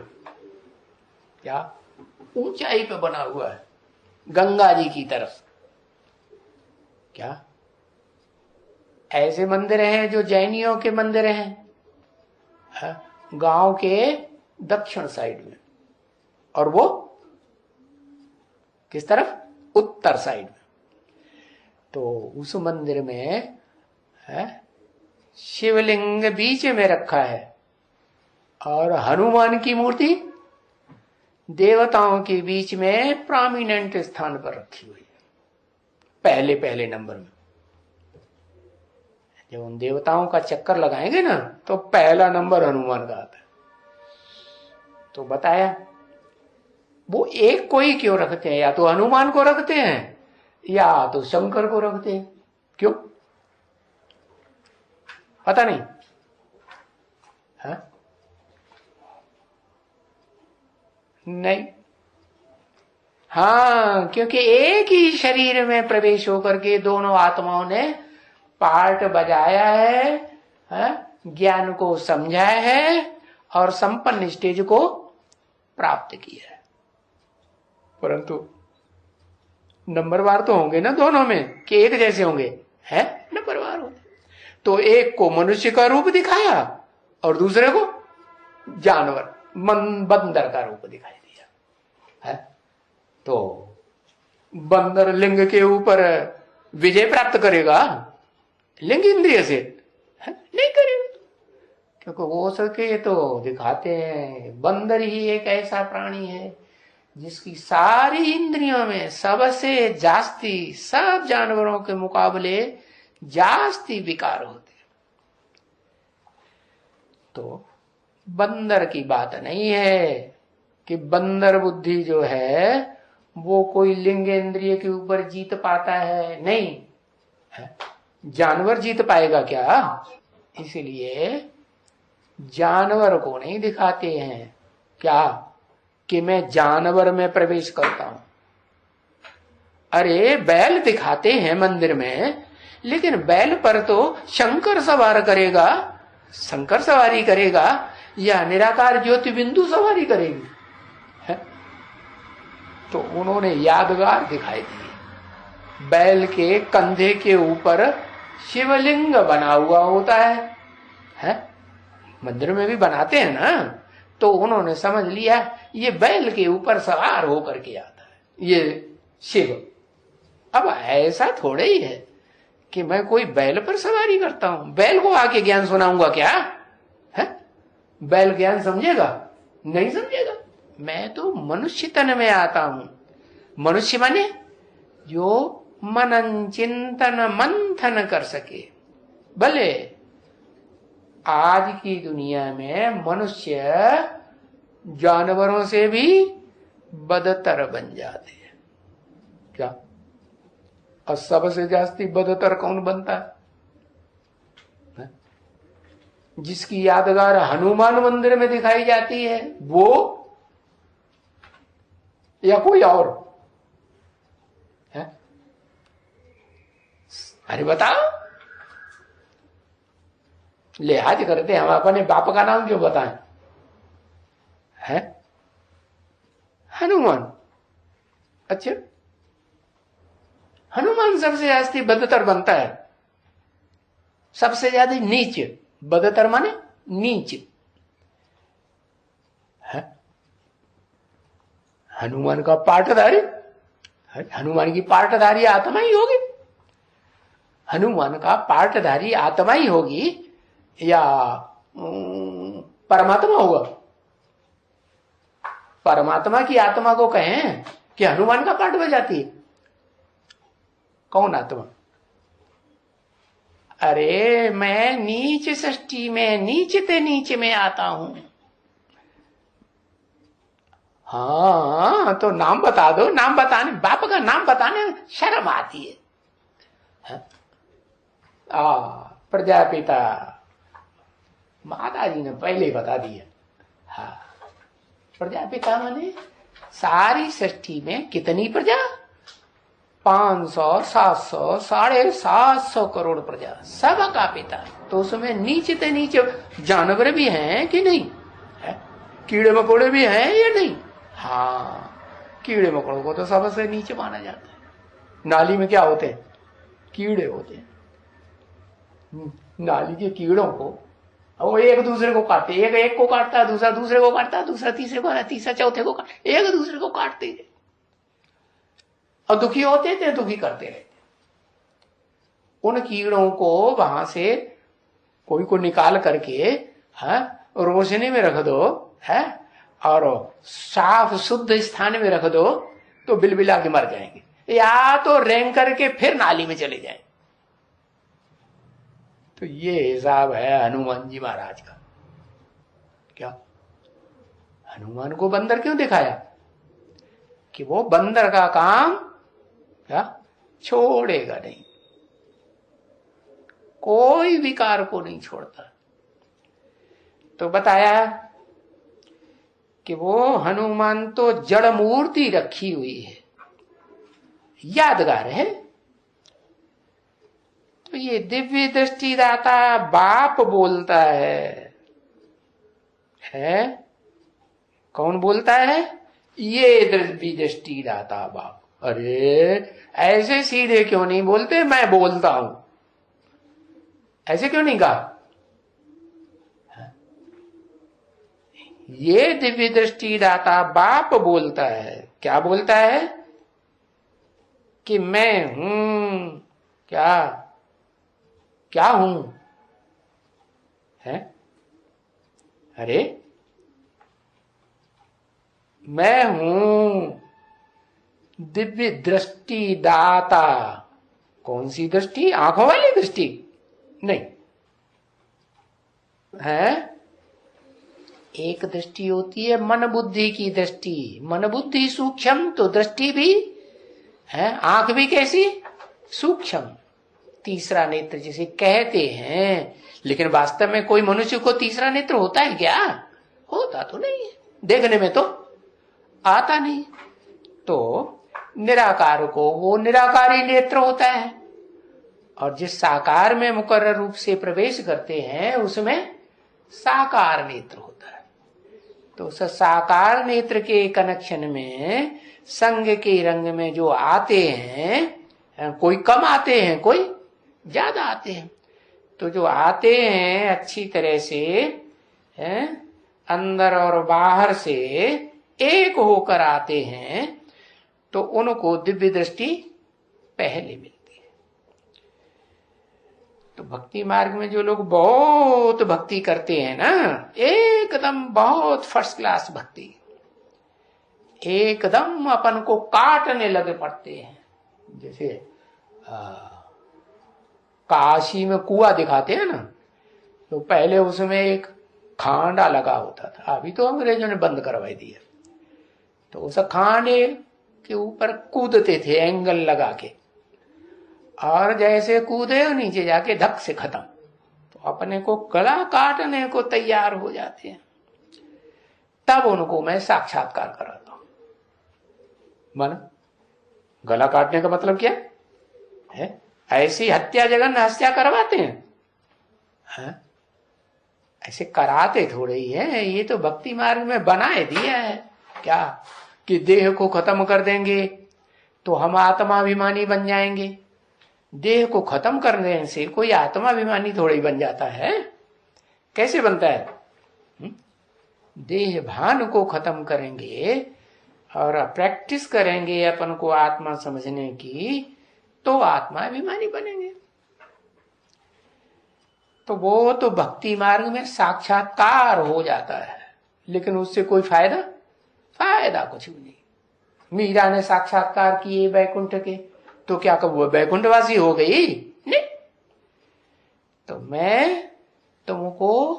क्या? ऊंचाई पे बना हुआ है, गंगा जी की तरफ। क्या? ऐसे मंदिर हैं जो जैनियों के मंदिर हैं, गांव के दक्षिण साइड में, और वो किस तरफ? उत्तर साइड में। तो उस मंदिर में शिवलिंग बीच में रखा है और हनुमान की मूर्ति देवताओं के बीच में प्रोमिनेंट स्थान पर रखी हुई है, पहले नंबर में। जब उन देवताओं का चक्कर लगाएंगे ना तो पहला नंबर हनुमान का आता है। तो बताया वो एक को ही क्यों रखते हैं, या तो हनुमान को रखते हैं या तो शंकर को रखते हैं। क्यों? पता नहीं है? नहीं। हाँ, क्योंकि एक ही शरीर में प्रवेश होकर के दोनों आत्माओं ने पार्ट बजाया है? ज्ञान को समझाया है और संपन्न स्टेज को प्राप्त किया है। परंतु नंबरवार तो होंगे ना दोनों में, कि एक जैसे होंगे? है नंबरवार होंगे। तो एक को मनुष्य का रूप दिखाया और दूसरे को जानवर बंदर का रूप दिखाई दिया है। तो बंदर लिंग के ऊपर विजय प्राप्त करेगा लिंग इंद्रिय से? नहीं करेगा, क्योंकि वो सके तो दिखाते हैं बंदर ही एक ऐसा प्राणी है जिसकी सारी इंद्रियों में सबसे जास्ती सब जानवरों के मुकाबले जास्ती विकार होते। तो बंदर की बात नहीं है कि बंदर बुद्धि जो है वो कोई लिंग इंद्रिय के ऊपर जीत पाता है, नहीं है? जानवर जीत पाएगा क्या? इसलिए जानवर को नहीं दिखाते हैं क्या कि मैं जानवर में प्रवेश करता हूं। अरे बैल दिखाते हैं मंदिर में, लेकिन बैल पर तो शंकर सवार करेगा, शंकर सवारी करेगा या निराकार ज्योति बिंदु सवारी करेगी है? तो उन्होंने यादगार दिखाई दिए। बैल के कंधे के ऊपर शिवलिंग बना हुआ होता है? मंदिर में भी बनाते हैं ना। तो उन्होंने समझ लिया ये बैल के ऊपर सवार होकर के आता है ये शिव। अब ऐसा थोड़े ही है कि मैं कोई बैल पर सवारी करता हूं, बैल को आके ज्ञान सुनाऊंगा क्या है? बैल ज्ञान समझेगा? नहीं समझेगा। मैं तो मनुष्य तन में आता हूं। मनुष्य माने जो मनन चिंतन मंथन कर सके। भले आज की दुनिया में मनुष्य जानवरों से भी बदतर बन जाते हैं क्या? और सबसे जास्ती बदतर कौन बनता है? जिसकी यादगार हनुमान मंदिर में दिखाई जाती है वो, या कोई और है? अरे बताओ। लिहाज करते हम अपने बाप का नाम क्यों बताएं? है हनुमान। अच्छा, हनुमान सबसे जास्ती बदतर बनता है, सबसे ज्यादा नीच। बदतर माने नीच है? हनुमान का पाटधारी, हनुमान की पाटधारी आत्मा ही होगी। हनुमान का पाटधारी आत्मा ही होगी या परमात्मा होगा? परमात्मा की आत्मा को कहें कि हनुमान का पाठ बजाती है, कौन आत्मा? अरे मैं नीच सृष्टि में नीचते नीच में आता हूं। हाँ तो नाम बता दो। नाम बताने, बाप का नाम बताने में शर्म आती है। प्रजापिता माता जी ने पहले ही बता दिया। हाँ, प्रजापिता माने सारी सृष्टि में कितनी प्रजा? 500, 700, 750 करोड़ प्रजा, सबका पिता। तो उसमें नीचे नीचे जानवर भी हैं कि नहीं है? कीड़े मकोड़े भी हैं या नहीं? हाँ, कीड़े मकोड़ों को तो सबसे नीचे माना जाता है। नाली में क्या होते हैं? कीड़े होते हैं। नाली के कीड़ों को वो एक दूसरे को काटते, एक को काटता है, दूसरा दूसरे को काटता है, दूसरा तीसरे को, तीसरा चौथे को काट, एक दूसरे को काटते हैं और दुखी होते थे, दुखी करते रहते। उन कीड़ों को वहां से कोई को निकाल करके रोशनी में रख दो है और साफ शुद्ध स्थान में रख दो तो बिलबिला के मर जाएंगे, या तो रेंग करके फिर नाली में चले जाएंगे। तो ये हिसाब है हनुमान जी महाराज का। क्या हनुमान को बंदर क्यों दिखाया? कि वो बंदर का काम क्या छोड़ेगा नहीं। कोई विकार को नहीं छोड़ता। तो बताया कि वो हनुमान तो जड़ मूर्ति रखी हुई है, यादगार है। तो ये दिव्य दृष्टि दाता बाप बोलता है कौन बोलता है? ये दिव्य दृष्टि दाता बाप। अरे ऐसे सीधे क्यों नहीं बोलते? मैं बोलता हूं, ऐसे क्यों नहीं कहा? ये दिव्य दृष्टि दाता बाप बोलता है। क्या बोलता है? कि मैं हूं। क्या क्या हूं? है? अरे मैं हूं दिव्य दृष्टि दाता। कौन सी दृष्टि? आंखों वाली दृष्टि नहीं है। एक दृष्टि होती है मन बुद्धि की दृष्टि। मन बुद्धि सूक्ष्म तो दृष्टि भी है। आंख भी कैसी? सूक्ष्म, तीसरा नेत्र जिसे कहते हैं। लेकिन वास्तव में कोई मनुष्य को तीसरा नेत्र होता है क्या? होता तो नहीं है, देखने में तो आता नहीं। तो निराकार को वो निराकारी नेत्र होता है, और जिस साकार में मुकर्रर रूप से प्रवेश करते हैं उसमें साकार नेत्र होता है। तो उस साकार नेत्र के कनेक्शन में संग के रंग में जो आते हैं, कोई कम आते हैं, कोई ज्यादा आते हैं। तो जो आते हैं अच्छी तरह से अंदर और बाहर से एक होकर आते हैं, तो उनको दिव्य दृष्टि पहले मिलती है। तो भक्ति मार्ग में जो लोग बहुत भक्ति करते हैं ना, एकदम बहुत फर्स्ट क्लास भक्ति, एकदम अपन को काटने लगे पड़ते हैं। जैसे काशी में कुआं दिखाते हैं ना, तो पहले उसमें एक खांडा लगा होता था, अभी तो अंग्रेजों ने बंद करवाई दिया। तो उस खांडे के ऊपर कूदते थे एंगल लगा के, और जैसे कूदे नीचे जाके धक से खत्म। तो अपने को गला काटने को तैयार हो जाते हैं। तब उनको मैं साक्षात्कार कराता हूं। मन गला काटने का मतलब क्या है? ऐसी हत्या जगन हत्या करवाते हैं, ऐसे कराते थोड़े ही है। ये तो भक्ति मार्ग में बनाए दिया है क्या कि देह को खत्म कर देंगे तो हम आत्माभिमानी बन जाएंगे। देह को खत्म करने से कोई आत्माभिमानी थोड़ा ही बन जाता है। कैसे बनता है? देह भान को खत्म करेंगे और प्रैक्टिस करेंगे अपन को आत्मा समझने की, तो आत्माभिमानी बनेंगे। तो वो तो भक्ति मार्ग में साक्षात्कार हो जाता है, लेकिन उससे कोई फायदा कुछ भी नहीं। मीरा ने साक्षात्कार किए बैकुंठ के, तो क्या कब वो बैकुंठवासी हो गई? नहीं। तो मैं तुमको,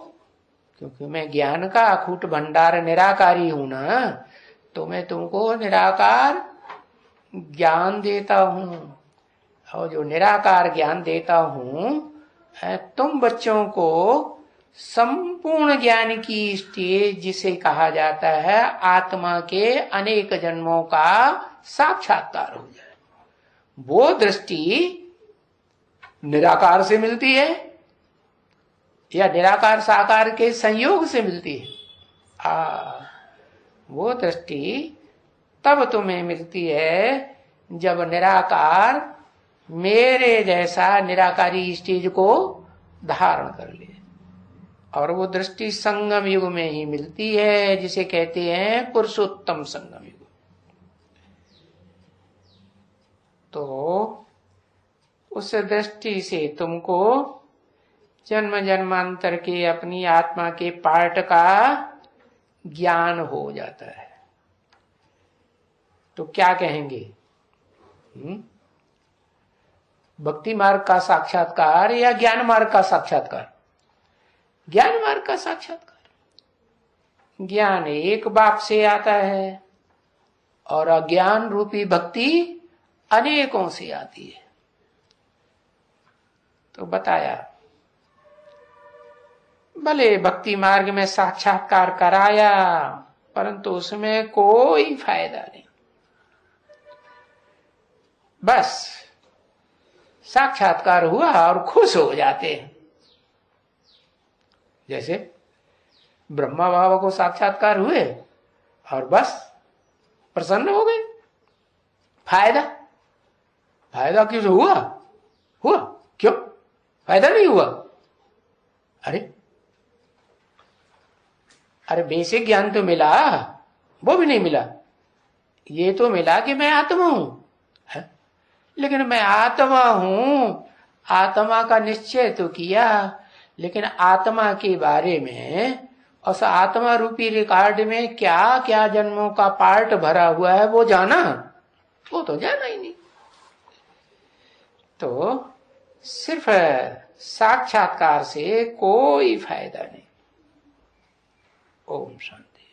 क्योंकि मैं ज्ञान का अखूट भंडार निराकारी हूं ना, तो मैं तुमको निराकार ज्ञान देता हूं। और जो निराकार ज्ञान देता हूं, तुम बच्चों को संपूर्ण ज्ञान की स्टेज जिसे कहा जाता है आत्मा के अनेक जन्मों का साक्षात्कार हो जाए, वो दृष्टि निराकार से मिलती है या निराकार साकार के संयोग से मिलती है? वो दृष्टि तब तुम्हें मिलती है जब निराकार मेरे जैसा निराकारी स्टेज को धारण कर ले। और वो दृष्टि संगम युग में ही मिलती है, जिसे कहते हैं पुरुषोत्तम संगम युग। तो उस दृष्टि से तुमको जन्म जन्मांतर के अपनी आत्मा के पार्ट का ज्ञान हो जाता है। तो क्या कहेंगे? भक्ति मार्ग का साक्षात्कार या ज्ञान मार्ग का साक्षात्कार? ज्ञान मार्ग का साक्षात्कार। ज्ञान एक बाप से आता है और अज्ञान रूपी भक्ति अनेकों से आती है। तो बताया भले भक्ति मार्ग में साक्षात्कार कराया, परंतु उसमें कोई फायदा नहीं। बस साक्षात्कार हुआ और खुश हो जाते हैं। जैसे ब्रह्मा बाबा को साक्षात्कार हुए और बस प्रसन्न हो गए। फायदा फायदा क्यों हुआ? हुआ क्यों? फायदा नहीं हुआ? अरे बेसिक ज्ञान तो मिला, वो भी नहीं मिला। ये तो मिला कि मैं आत्मा हूं, लेकिन मैं आत्मा हूं, आत्मा का निश्चय तो किया, लेकिन आत्मा के बारे में उस आत्मा रूपी रिकॉर्ड में क्या क्या जन्मों का पार्ट भरा हुआ है वो जाना? वो तो जाना ही नहीं। तो सिर्फ साक्षात्कार से कोई फायदा नहीं। ओम शांति।